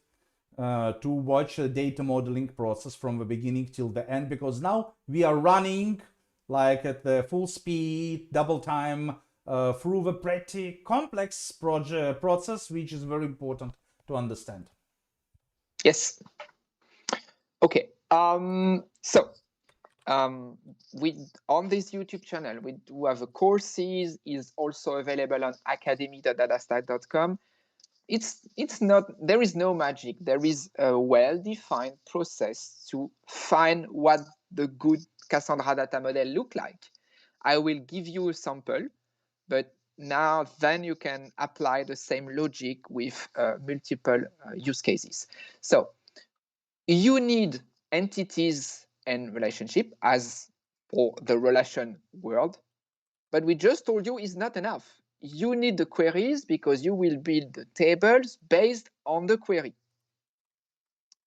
to watch the data modeling process from the beginning till the end, because now we are running like at the full speed, double time, through the pretty complex process, which is very important to understand. Yes. Okay. So we on this YouTube channel, we do have a courses, is also available on academy.datastax.com. It's not, there is no magic. There is a well-defined process to find what the good Cassandra data model look like. I will give you a sample, but now then you can apply the same logic with multiple use cases. So you need entities and relationship as for the relation world, but we just told you is not enough. You need the queries because you will build the tables based on the query.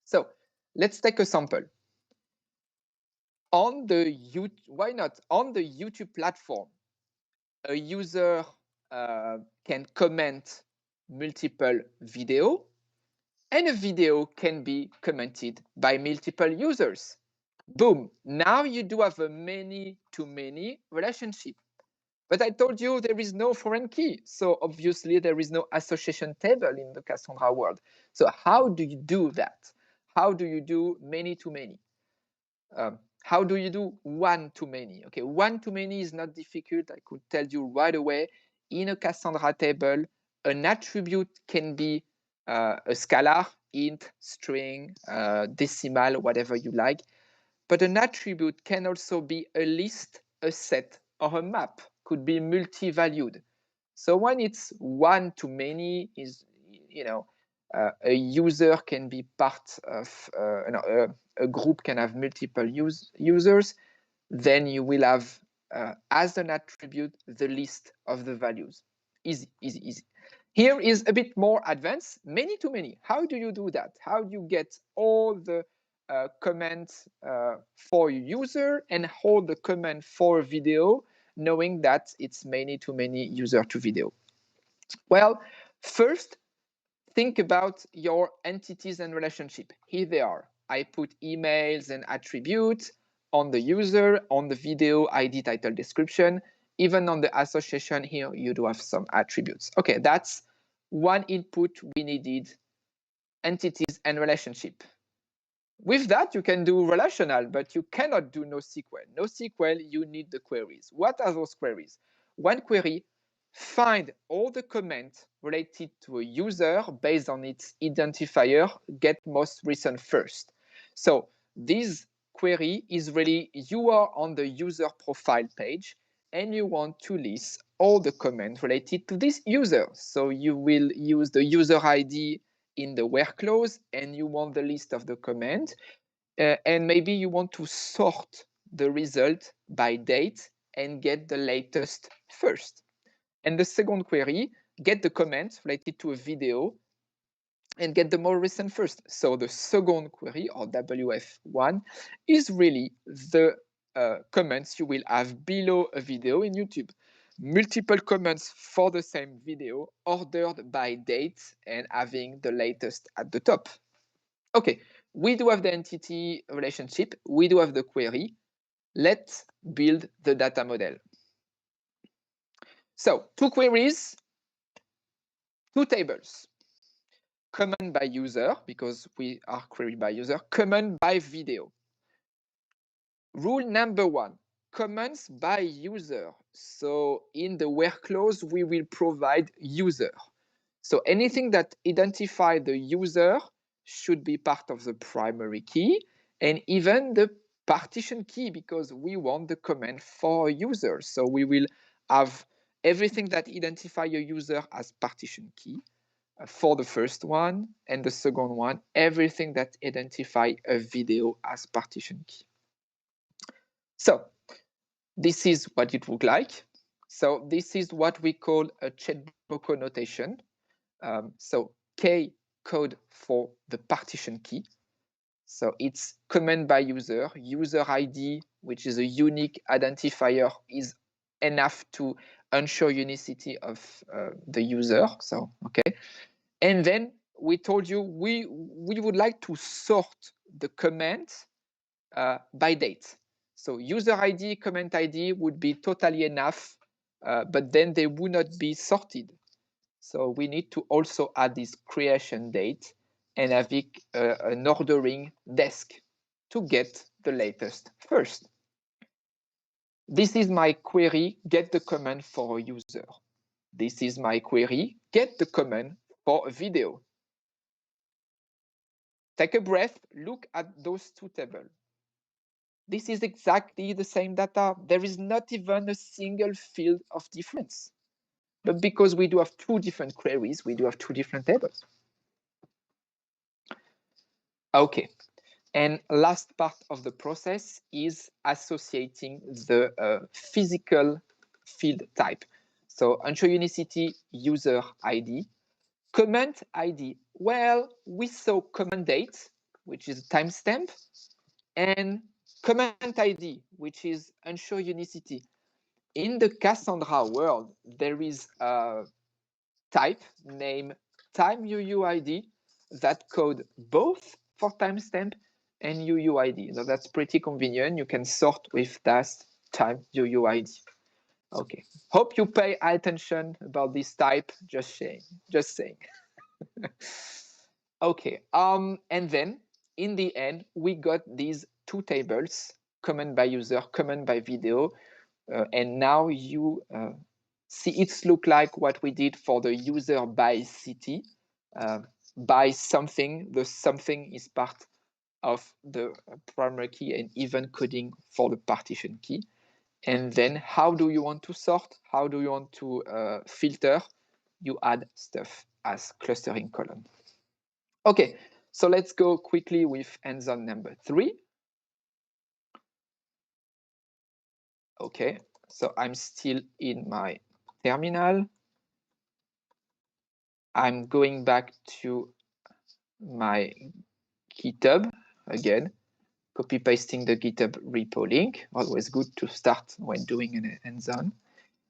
So let's take a sample. On the YouTube platform, a user can comment multiple video, and a video can be commented by multiple users. Boom, now you do have a many-to-many relationship. But I told you there is no foreign key. So obviously there is no association table in the Cassandra world. So how do you do that? How do you do many-to-many? How do you do one-to-many? Okay, one-to-many is not difficult. I could tell you right away. In a Cassandra table, an attribute can be a scalar, int, string, decimal, whatever you like. But an attribute can also be a list, a set, or a map. Could be multi-valued. So when it's one-to-many, is a user can be part of a group can have multiple users. Then you will have as an attribute the list of the values. Easy, easy, easy. Here is a bit more advanced, many-to-many. How do you do that? How do you get all the comments for user and all the comment for video, knowing that it's many-to-many user to video? Well, first, think about your entities and relationship. Here they are. I put emails and attributes on the user, on the video, ID, title, description. Even on the association here, you do have some attributes. Okay, that's one input we needed, entities and relationship. With that, you can do relational, but you cannot do NoSQL. NoSQL, you need the queries. What are those queries? One query, find all the comments related to a user based on its identifier, get most recent first. So this query is really, you are on the user profile page and you want to list all the comments related to this user. So you will use the user ID in the where clause and you want the list of the comment. And maybe you want to sort the result by date and get the latest first. And the second query, get the comments related to a video and get the more recent first. So the second query, or WF1, is really the comments you will have below a video in YouTube. Multiple comments for the same video, ordered by date and having the latest at the top. Okay, we do have the entity relationship, we do have the query. Let's build the data model. So, two queries, two tables. Comment by user, because we are queried by user, comment by video. Rule number one, comments by user. So in the where clause, we will provide user. So anything that identifies the user should be part of the primary key, and even the partition key, because we want the comment for a user. So we will have everything that identifies a user as partition key for the first one, and the second one, everything that identifies a video as partition key. So this is what it looks like. So this is what we call a Chetboko notation. So K code for the partition key. So it's comment by user, user ID, which is a unique identifier, is enough to ensure unicity of the user. So, okay. And then we told you we would like to sort the comment by date. So user ID, comment ID would be totally enough, but then they would not be sorted. So we need to also add this creation date and have an ordering desk to get the latest first. This is my query, get the comment for a user. This is my query, get the comment for a video. Take a breath, look at those two tables. This is exactly the same data. There is not even a single field of difference. But because we do have two different queries, we do have two different tables. Okay, and last part of the process is associating the physical field type. So ensure unicity, user ID. Comment ID, well, we saw comment date, which is a timestamp, and comment ID, which is ensure unicity. In the Cassandra world, there is a type named timeUUID that code both for timestamp and UUID. So that's pretty convenient. You can sort with that timeUUID. Okay. Hope you pay attention about this type. Just saying. Okay. And then in the end, we got these two tables: comment by user, comment by video, and now you see it look like what we did for the user by city. By something, the something is part of the primary key and even coding for the partition key. And then how do you want to sort? How do you want to filter? You add stuff as clustering column. Okay, so let's go quickly with hands-on number 3. Okay, so I'm still in my terminal. I'm going back to my GitHub again, copy pasting the GitHub repo link. Always good to start when doing an hands-on.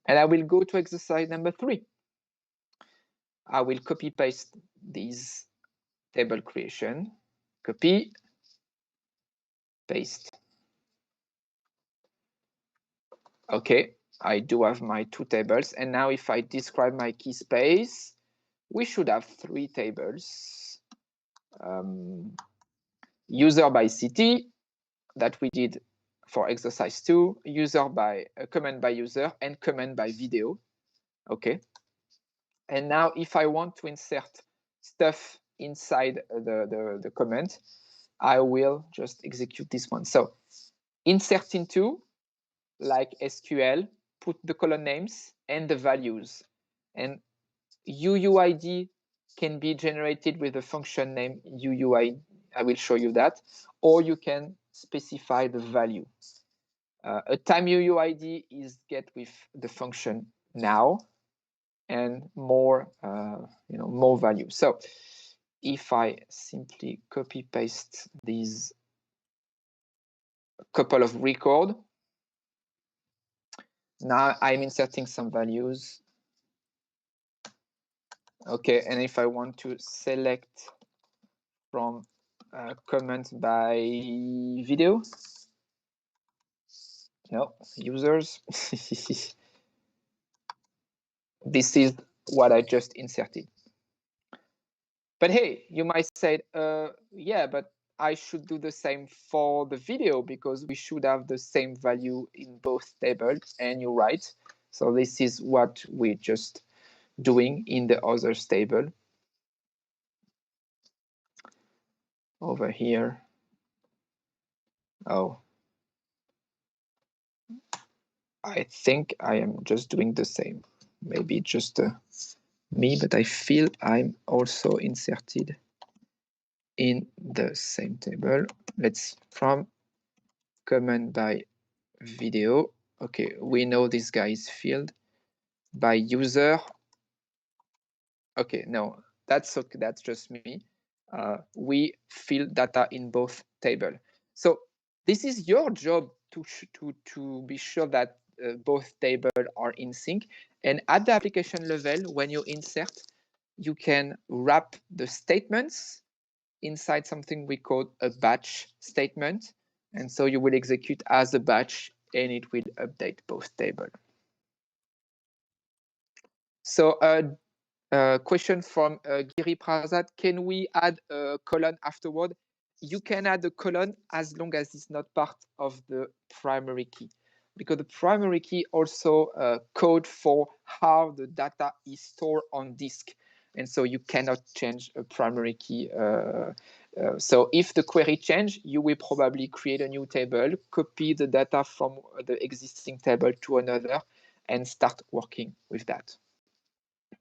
And I will go to exercise number 3. I will copy paste these table creation, copy, paste. Okay, I do have my 2 tables. And now if I describe my key space, we should have 3 tables. User by city, that we did for exercise 2, user by comment by user, and comment by video. Okay. And now if I want to insert stuff inside the comment, I will just execute this one. So insert into, like SQL, put the column names and the values. And UUID can be generated with a function name UUID. I will show you that. Or you can specify the value. A time UUID is get with the function now and more, more value. So if I simply copy paste these couple of record, now I'm inserting some values. Okay, and if I want to select from comment by video, no, users. This is what I just inserted. But hey, you might say, yeah, but I should do the same for the video because we should have the same value in both tables, and you're right. So this is what we're just doing in the others table. Over here. Oh. I think I am just doing the same. Maybe just me, but I feel I'm also inserted in the same table. Let's from comment by video. Okay, we know this guy is filled by user. Okay, no, that's okay. That's just me. We fill data in both table. So this is your job to be sure that both tables are in sync. And at the application level, when you insert, you can wrap the statements inside something we call a batch statement. And so you will execute as a batch and it will update both tables. So question from Giri Prasad, can we add a colon afterward? You can add a colon as long as it's not part of the primary key, because the primary key also code for how the data is stored on disk. And so you cannot change a primary key. So if the query change, you will probably create a new table, copy the data from the existing table to another, and start working with that.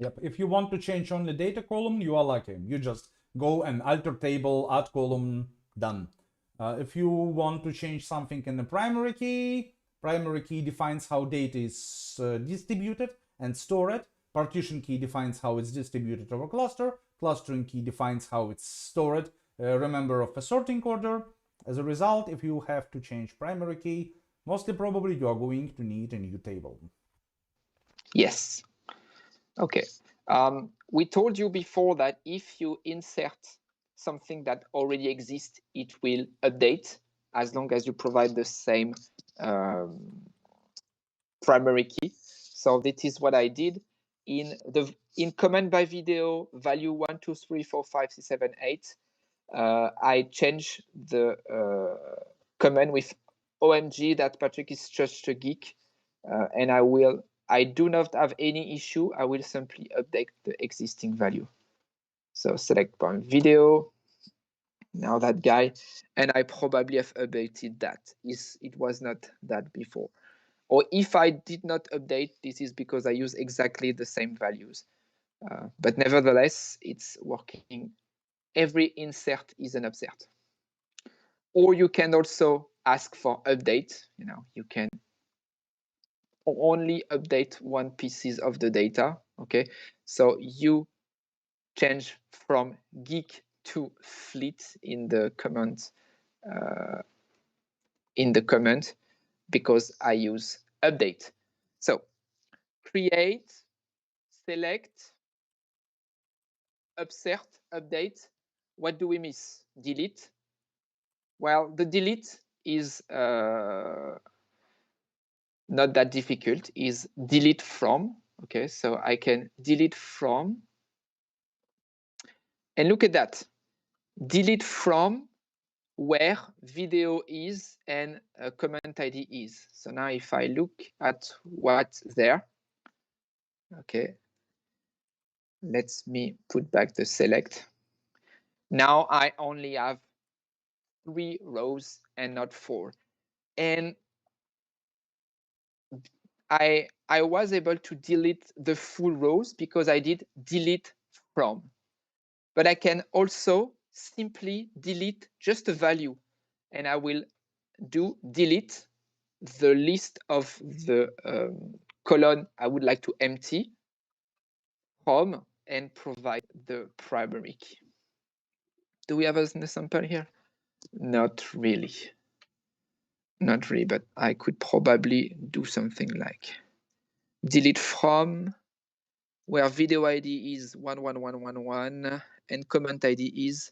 Yep, if you want to change only data column, you are lucky. You just go and alter table, add column, done. If you want to change something in the primary key defines how data is distributed and stored. Partition key defines how it's distributed over cluster. Clustering key defines how it's stored. Remember of a sorting order. As a result, if you have to change primary key, mostly probably you are going to need a new table. Yes. Okay. We told you before that if you insert something that already exists, it will update as long as you provide the same primary key. So this is what I did in comment by video value 1, 2, 3, 4, 5, 6, 7, 8. I change the comment with OMG that Patrick is just a geek, and I do not have any issue. I will simply update the existing value. So select point video, now that guy, and I probably have updated that. It was not that before. Or if I did not update, this is because I use exactly the same values. But nevertheless, it's working. Every insert is an upsert. Or you can also ask for update. You can only update one pieces of the data. Okay, so you change from geek to fleet in the comment because I use update. So create, select, upsert, update. What do we miss? Delete. Well, the delete is not that difficult. Is delete from. Okay, so I can delete from. And look at that. Delete from where video is and comment ID is. So now if I look at what's there, okay, let me put back the select. Now I only have 3 rows and not 4. And I was able to delete the full rows because I did delete from. But I can also simply delete just a value, and I will do delete the list of the column I would like to empty from and provide the primary key. Do we have an example here? Not really. Not really, but I could probably do something like delete from where video ID is 11111 and comment ID is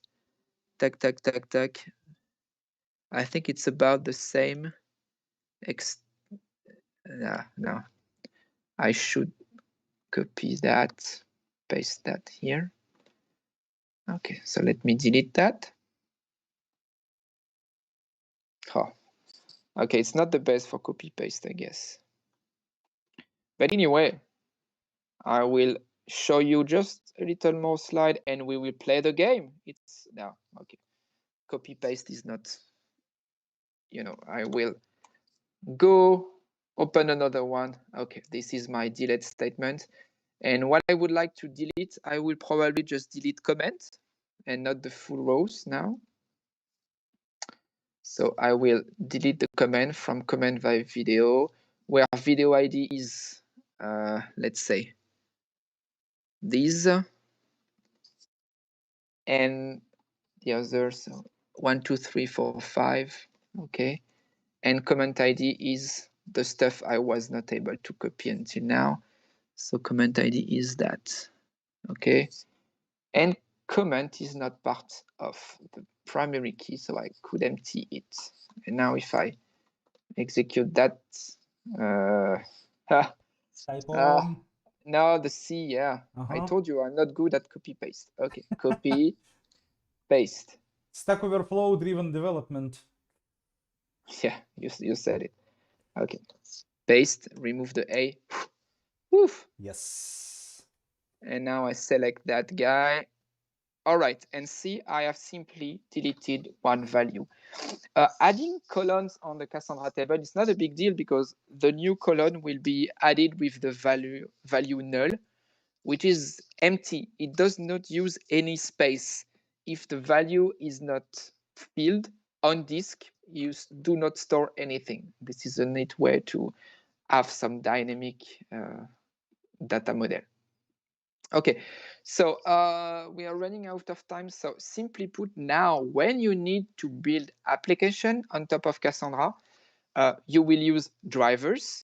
tac tac tac tac. I think it's about the same. No, I should copy that, paste that here. Okay, so let me delete that. Oh, okay, it's not the best for copy paste, I guess. But anyway, I will show you just a little more slide and we will play the game. It's now, okay. Copy paste is not, I will go open another one. Okay, this is my delete statement. And what I would like to delete, I will probably just delete comment and not the full rows now. So I will delete the comment from comment by video, where video ID is, let's say, this, and the others, 1, 2, 3, 4, 5, okay. And comment ID is the stuff I was not able to copy until now. So comment ID is that, okay. And comment is not part of the primary key, so I could empty it. And now if I execute that, no, the C, yeah. I told you I'm not good at copy paste. Okay, copy, paste. Stack Overflow driven development. Yeah, you said it. Okay, paste, remove the A. Woof. Yes. And now I select that guy. All right, and see, I have simply deleted one value. Adding columns on the Cassandra table is not a big deal because the new column will be added with the value null, which is empty. It does not use any space. If the value is not filled on disk, you do not store anything. This is a neat way to have some dynamic data model. Okay, so we are running out of time. So simply put, now when you need to build application on top of Cassandra, you will use drivers.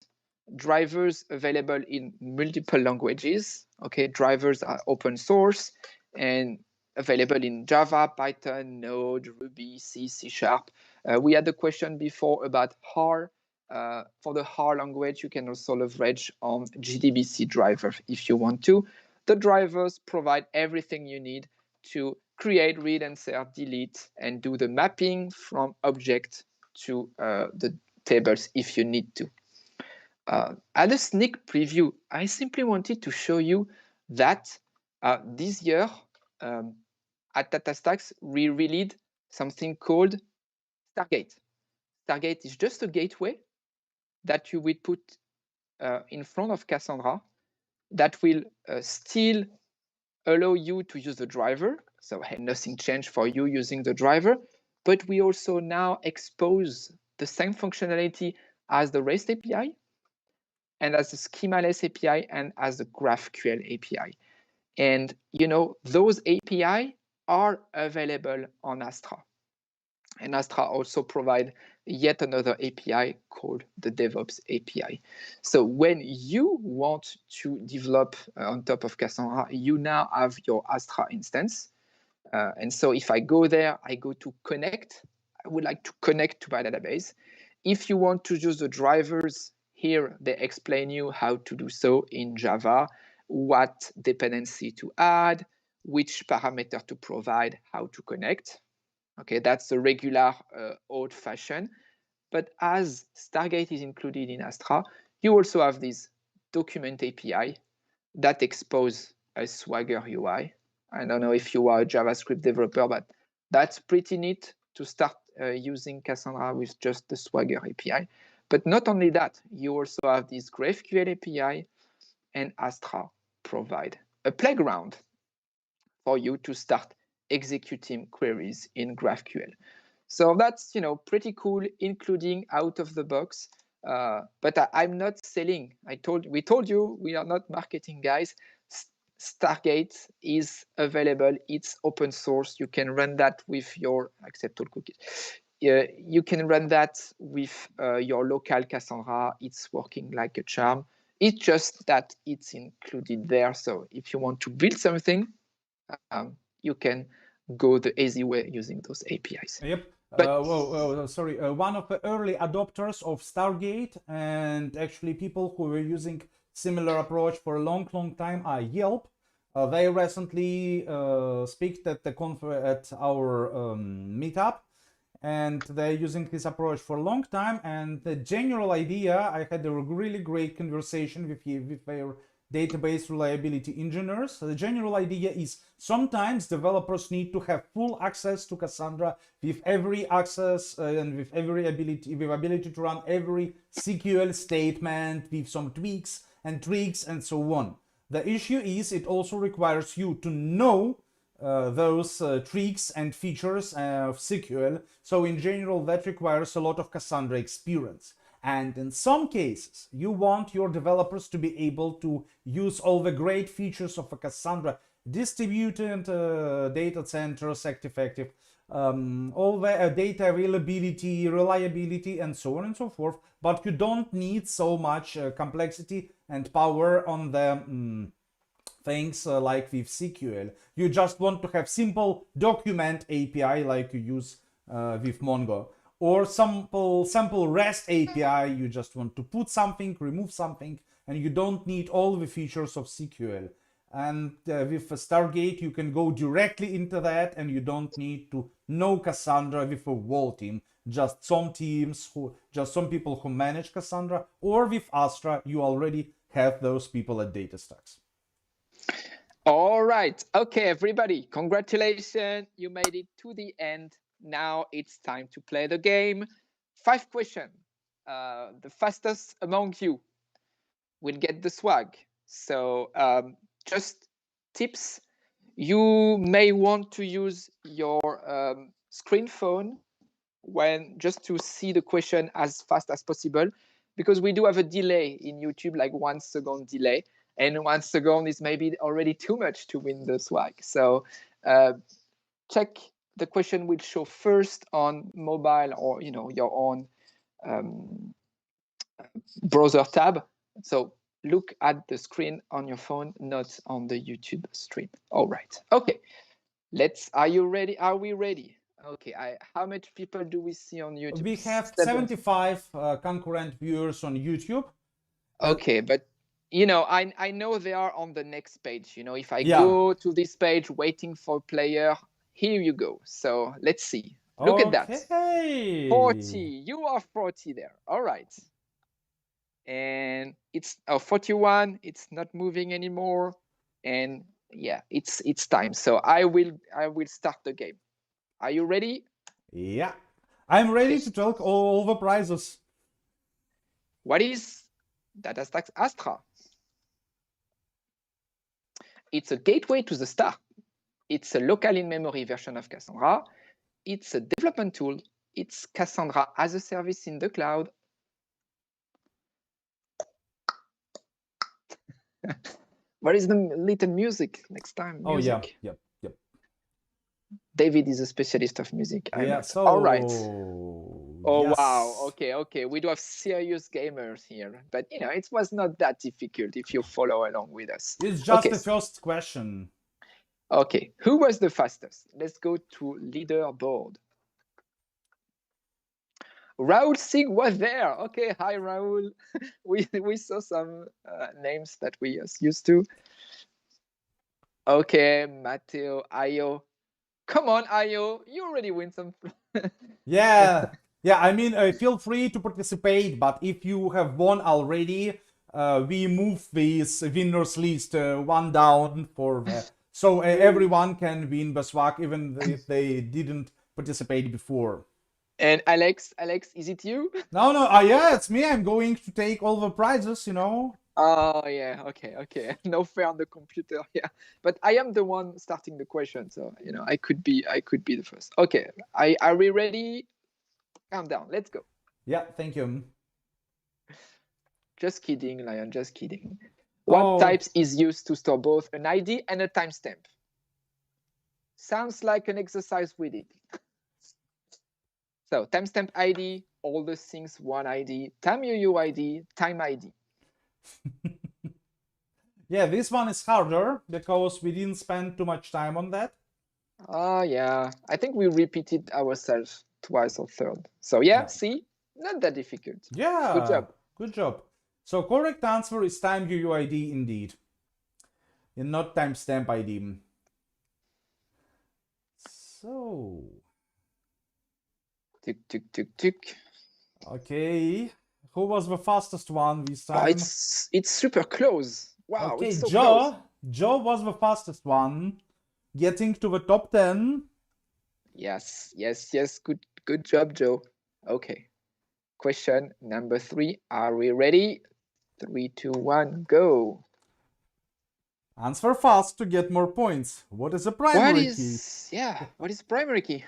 Drivers available in multiple languages. Okay, drivers are open source and available in Java, Python, Node, Ruby, C, C#. We had a question before about how for the R language, you can also leverage on JDBC driver if you want to. The drivers provide everything you need to create, read, insert, delete, and do the mapping from object to the tables if you need to. As a sneak preview, I simply wanted to show you that this year at DataStax, we released something called Stargate. Stargate is just a gateway that you will put in front of Cassandra that will still allow you to use the driver. So nothing changed for you using the driver, but we also now expose the same functionality as the REST API and as the schemaless API and as the GraphQL API. And you know, those API are available on Astra. And Astra also provide yet another API called the DevOps API. So when you want to develop on top of Cassandra, you now have your Astra instance. And so if I go there, I go to connect. I would like to connect to my database. If you want to use the drivers, here they explain you how to do so in Java, what dependency to add, which parameter to provide, how to connect. Okay, that's the regular old-fashioned. But as Stargate is included in Astra, you also have this document API that expose a Swagger UI. I don't know if you are a JavaScript developer, but that's pretty neat to start using Cassandra with just the Swagger API. But not only that, you also have this GraphQL API, and Astra provide a playground for you to start executing queries in GraphQL. So that's pretty cool, including out of the box. But I'm not selling. We told you we are not marketing guys. Stargate is available. It's open source. You can run that with your accept all cookies. You can run that with your local Cassandra. It's working like a charm. It's just that it's included there. So if you want to build something, you can go the easy way using those APIs. Yep. But Sorry, one of the early adopters of Stargate, and actually people who were using similar approach for a long time are Yelp. They recently speak at at our meetup, and they're using this approach for a long time. And the general idea, I had a really great conversation with their database reliability engineers. So the general idea is sometimes developers need to have full access to Cassandra with every access and with ability to run every SQL statement with some tweaks and tricks and so on. The issue is it also requires you to know those tricks and features of SQL. So in general, that requires a lot of Cassandra experience. And in some cases, you want your developers to be able to use all the great features of a Cassandra distributed data centers, active, all the data availability, reliability, and so on and so forth. But you don't need so much complexity and power on the things like with SQL. You just want to have simple document API like you use with Mongo. Or sample REST API, you just want to put something, remove something, and you don't need all the features of SQL. And with Stargate, you can go directly into that, and you don't need to know Cassandra with a whole team. Just some people who manage Cassandra, or with Astra, you already have those people at DataStax. All right. Okay, everybody, congratulations. You made it to the end. Now it's time to play the game. 5 questions. The fastest among you will get the swag. So just tips. You may want to use your screen phone just to see the question as fast as possible, because we do have a delay in YouTube, like 1 second delay, and 1 second is maybe already too much to win the swag. So check. The question will show first on mobile or your own browser tab. So look at the screen on your phone, not on the YouTube stream. All right. Okay. Are you ready? Are we ready? Okay, how much people do we see on YouTube? We have 75 concurrent viewers on YouTube. Okay, but you know, I know they are on the next page. You know, if I Yeah. go to this page waiting for player, here you go. So let's see. Look at that. Okay. 40. You are 40 there. All right. And it's 41. It's not moving anymore. And yeah, it's time. So I will start the game. Are you ready? Yeah. I'm ready to talk all the prizes. What is DataStax Astra? It's a gateway to the star. It's a local in-memory version of Cassandra. It's a development tool. It's Cassandra as a service in the cloud. Where is the little music next time? Music. Oh, yeah. Yep. David is a specialist of music. So all right. Oh, yes. wow. Okay. We do have serious gamers here, but you know, it was not that difficult if you follow along with us. It's just the first question. Okay, who was the fastest? Let's go to leaderboard. Raul Singh was there. Okay, hi Raul. we saw some names that we used to. Okay, Matteo, Ayo. Come on, Ayo, you already win some. Yeah. I mean, feel free to participate, but if you have won already, we move this winners list one down for so everyone can win the swag even if they didn't participate before. And Alex, is it you? No, yeah, it's me. I'm going to take all the prizes, you know. Oh yeah, okay. No fair on the computer, yeah. But I am the one starting the question, so you know I could be the first. Okay, are we ready? Calm down. Let's go. Yeah, thank you. Just kidding, Lion. Just kidding. What types is used to store both an ID and a timestamp? Sounds like an exercise we did. So timestamp ID, all the things one ID, time UUID, time ID. Yeah, this one is harder because we didn't spend too much time on that. Oh yeah, I think we repeated ourselves twice or third. So yeah, see, not that difficult. Yeah, good job. So correct answer is time UUID indeed, and not timestamp ID. So. Tick. Okay, who was the fastest one this time? Oh, it's super close. Wow, okay, it's so close. Joe was the fastest one, getting to the top 10. Yes. Good job, Joe. Okay. Question number 3. Are we ready? 3, 2, 1, go. Answer fast to get more points. What is a primary key? Yeah, what is primary key?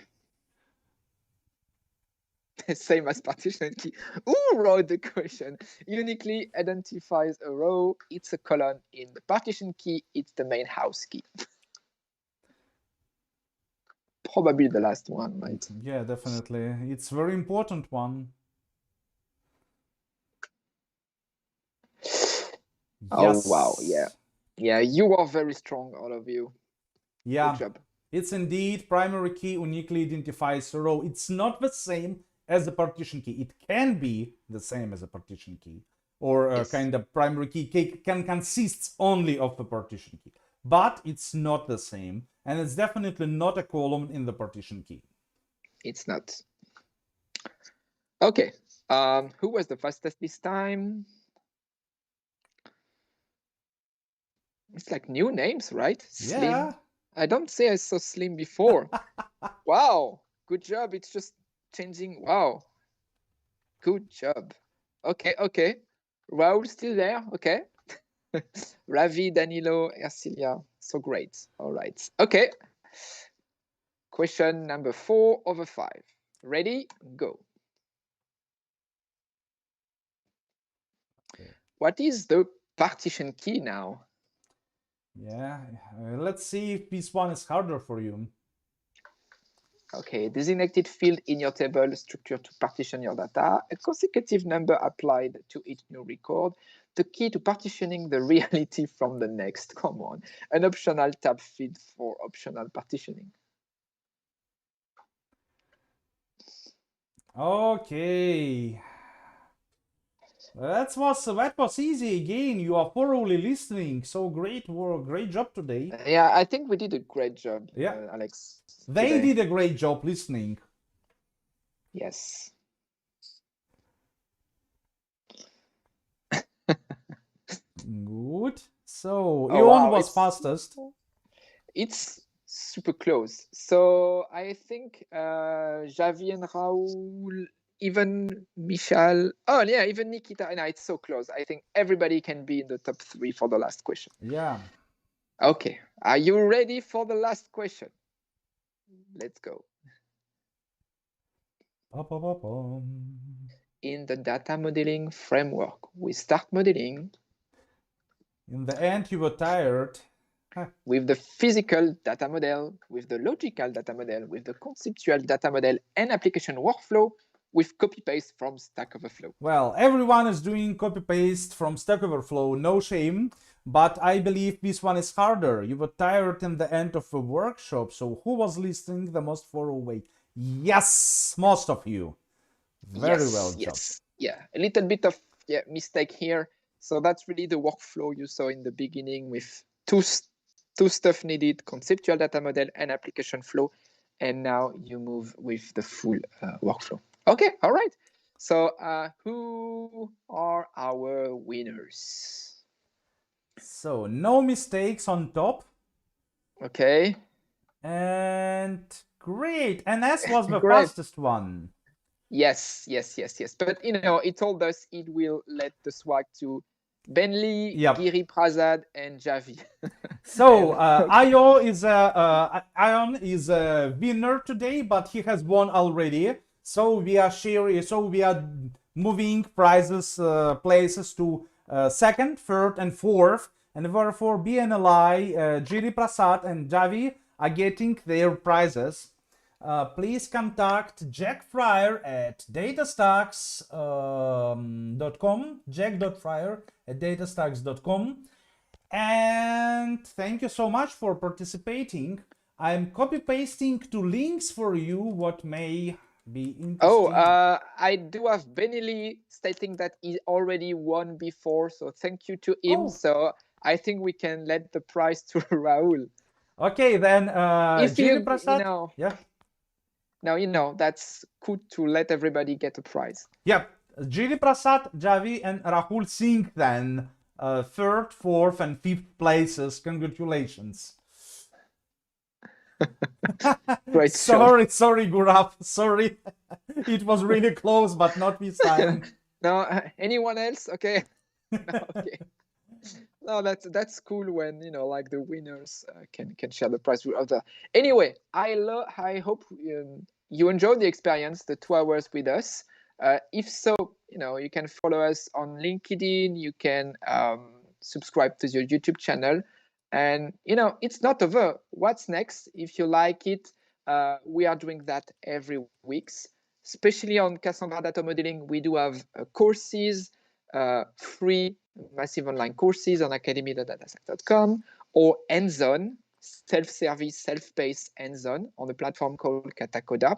Same as partition key. Who wrote the question? Uniquely identifies a row. It's a column. In the partition key, it's the main house key. Probably the last one, right? Yeah, definitely. It's a very important one. Oh, wow. Yeah, you are very strong, all of you. Yeah. Good job. It's indeed primary key uniquely identifies a row. It's not the same as the partition key. It can be the same as a partition key, or kind of primary key can consist only of the partition key, but it's not the same, and it's definitely not a column in the partition key. It's not. Okay. Who was the fastest this time? It's like new names, right? Slim. Yeah. I don't say I saw Slim before. Wow. Good job. It's just changing. Wow. Good job. Okay. Raul still there? Okay. Ravi, Danilo, Ercilia. So great. All right. Okay. Question number 4 over 5. Ready? Go. Okay. What is the partition key now? Yeah, let's see if this one is harder for you. Okay, designated field in your table structure to partition your data, a consecutive number applied to each new record, the key to partitioning the reality from the next. Come on, an optional tab field for optional partitioning. Okay. That was easy again. You are thoroughly listening. So great work, great job today. Yeah, I think we did a great job, Yeah, Alex, they today. did a great job listening. Yes. Good. So Oh Ion wow, was fastest. it's super close. So I think Javi and Raul, even Michal, oh yeah, even Nikita. No, it's so close. I think everybody can be in the top 3 for the last question. Yeah. Okay, are you ready for the last question? Let's go. In the data modeling framework, we start modeling. In the end, you were tired. With the physical data model, with the logical data model, with the conceptual data model, and application workflow with copy-paste from Stack Overflow. Well, everyone is doing copy-paste from Stack Overflow, no shame. But I believe this one is harder. You were tired in the end of a workshop, so who was listening the most far away? Yes, most of you. Very well job. Yes, yeah, a little bit of mistake here. So that's really the workflow you saw in the beginning with two stuff needed, conceptual data model and application flow. And now you move with the full workflow. Okay, all right. So who are our winners? So no mistakes on top. Okay. And great. NS was the Great. fastest one. Yes. But it told us it will let the swag to Bentley, Yep. Giri Prasad, and Javi. So Ion is a winner today, but he has won already. So we are sharing. So we are moving prizes places to second, third, and fourth, and therefore BNLI, Giri Prasad, and Javi are getting their prizes. Please contact Jack Fryer at datastax.com, jack.fryer@datastax.com. And thank you so much for participating. I'm copy pasting two links for you, what may be interesting. Oh, I do have Bentley stating that he already won before, so thank you to him. So I think we can let the prize to Raul. Okay, then if Giri you Prasad. yeah. Now that's good to let everybody get a prize. Yep, Giri Prasad, Javi, and Rahul Singh then third, fourth, and fifth places. Congratulations. Great. Sorry, Gurav. Sorry. It was really close, but not this time. No, anyone else? Okay. No, okay. No, that's cool when like the winners can share the prize with others. Anyway, I hope you enjoyed the experience, the 2 hours with us. If so, you can follow us on LinkedIn. You can subscribe to your YouTube channel, and it's not over. What's next? If you like it, we are doing that every weeks, especially on Cassandra data modeling. We do have courses, free massive online courses on academy.datastax.com, or hands-on, self-service, self-paced hands-on on a platform called Katakoda.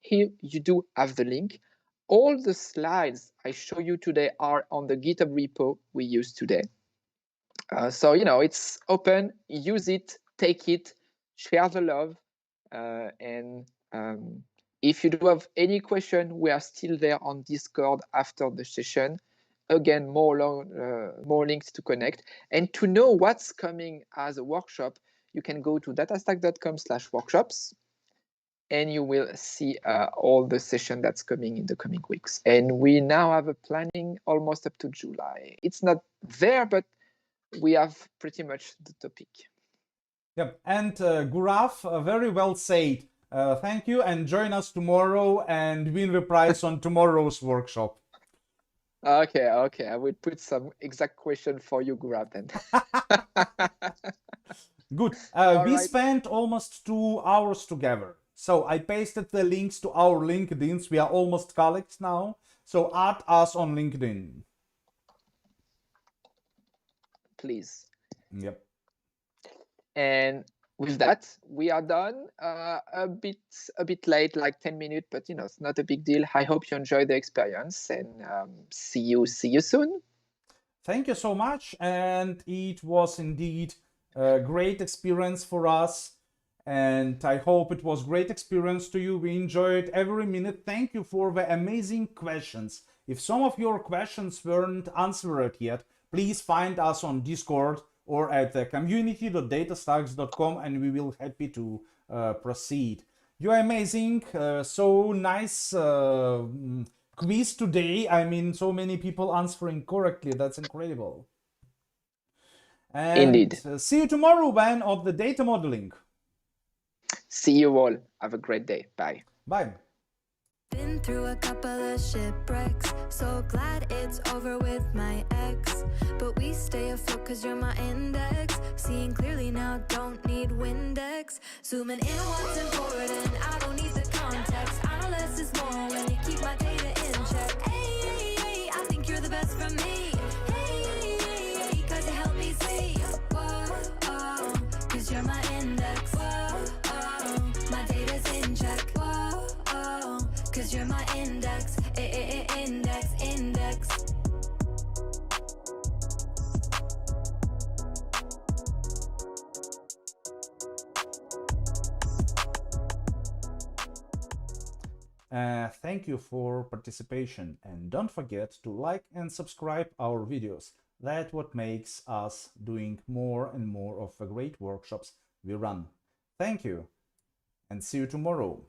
Here you do have the link. All the slides I show you today are on the GitHub repo we use today. So it's open, use it, take it, share the love, and if you do have any question, we are still there on Discord after the session. Again, more links to connect. And to know what's coming as a workshop, you can go to datastax.com/workshops, and you will see all the session that's coming in the coming weeks. And we now have a planning almost up to July. It's not there, but we have pretty much the topic. Yep, and Gurav, very well said. Thank you, and join us tomorrow and win the prize on tomorrow's workshop. Okay, I will put some exact question for you, Gurav, then. Good. We spent almost 2 hours together. So I pasted the links to our LinkedIns. We are almost colleagues now. So add us on LinkedIn. Please. Yep. And with that, we are done. A bit late, like 10 minutes, but it's not a big deal. I hope you enjoy the experience, and see you soon. Thank you so much, and it was indeed a great experience for us, and I hope it was great experience to you. We enjoyed every minute. Thank you for the amazing questions. If some of your questions weren't answered yet, please find us on Discord or at the community.datastax.com, and we will happy to proceed. You are amazing. So nice quiz today. I mean, so many people answering correctly. That's incredible. And Indeed. See you tomorrow, Ben, of the data modeling. See you all. Have a great day. Bye. Bye. Been through a couple of shipwrecks, so glad it's over with my ex. But we stay afloat cause you're my index. Seeing clearly now, don't need Windex. Zooming in what's important, I don't need the context. I know less is more when you keep my data in check. Hey, I think you're the best for me. Hey, cause you help me see. Whoa, cause you're my index. Whoa, my data's in check. Cause you're my index, index. Thank you for participation, and don't forget to like and subscribe our videos. That's what makes us doing more and more of the great workshops we run. Thank you, and see you tomorrow.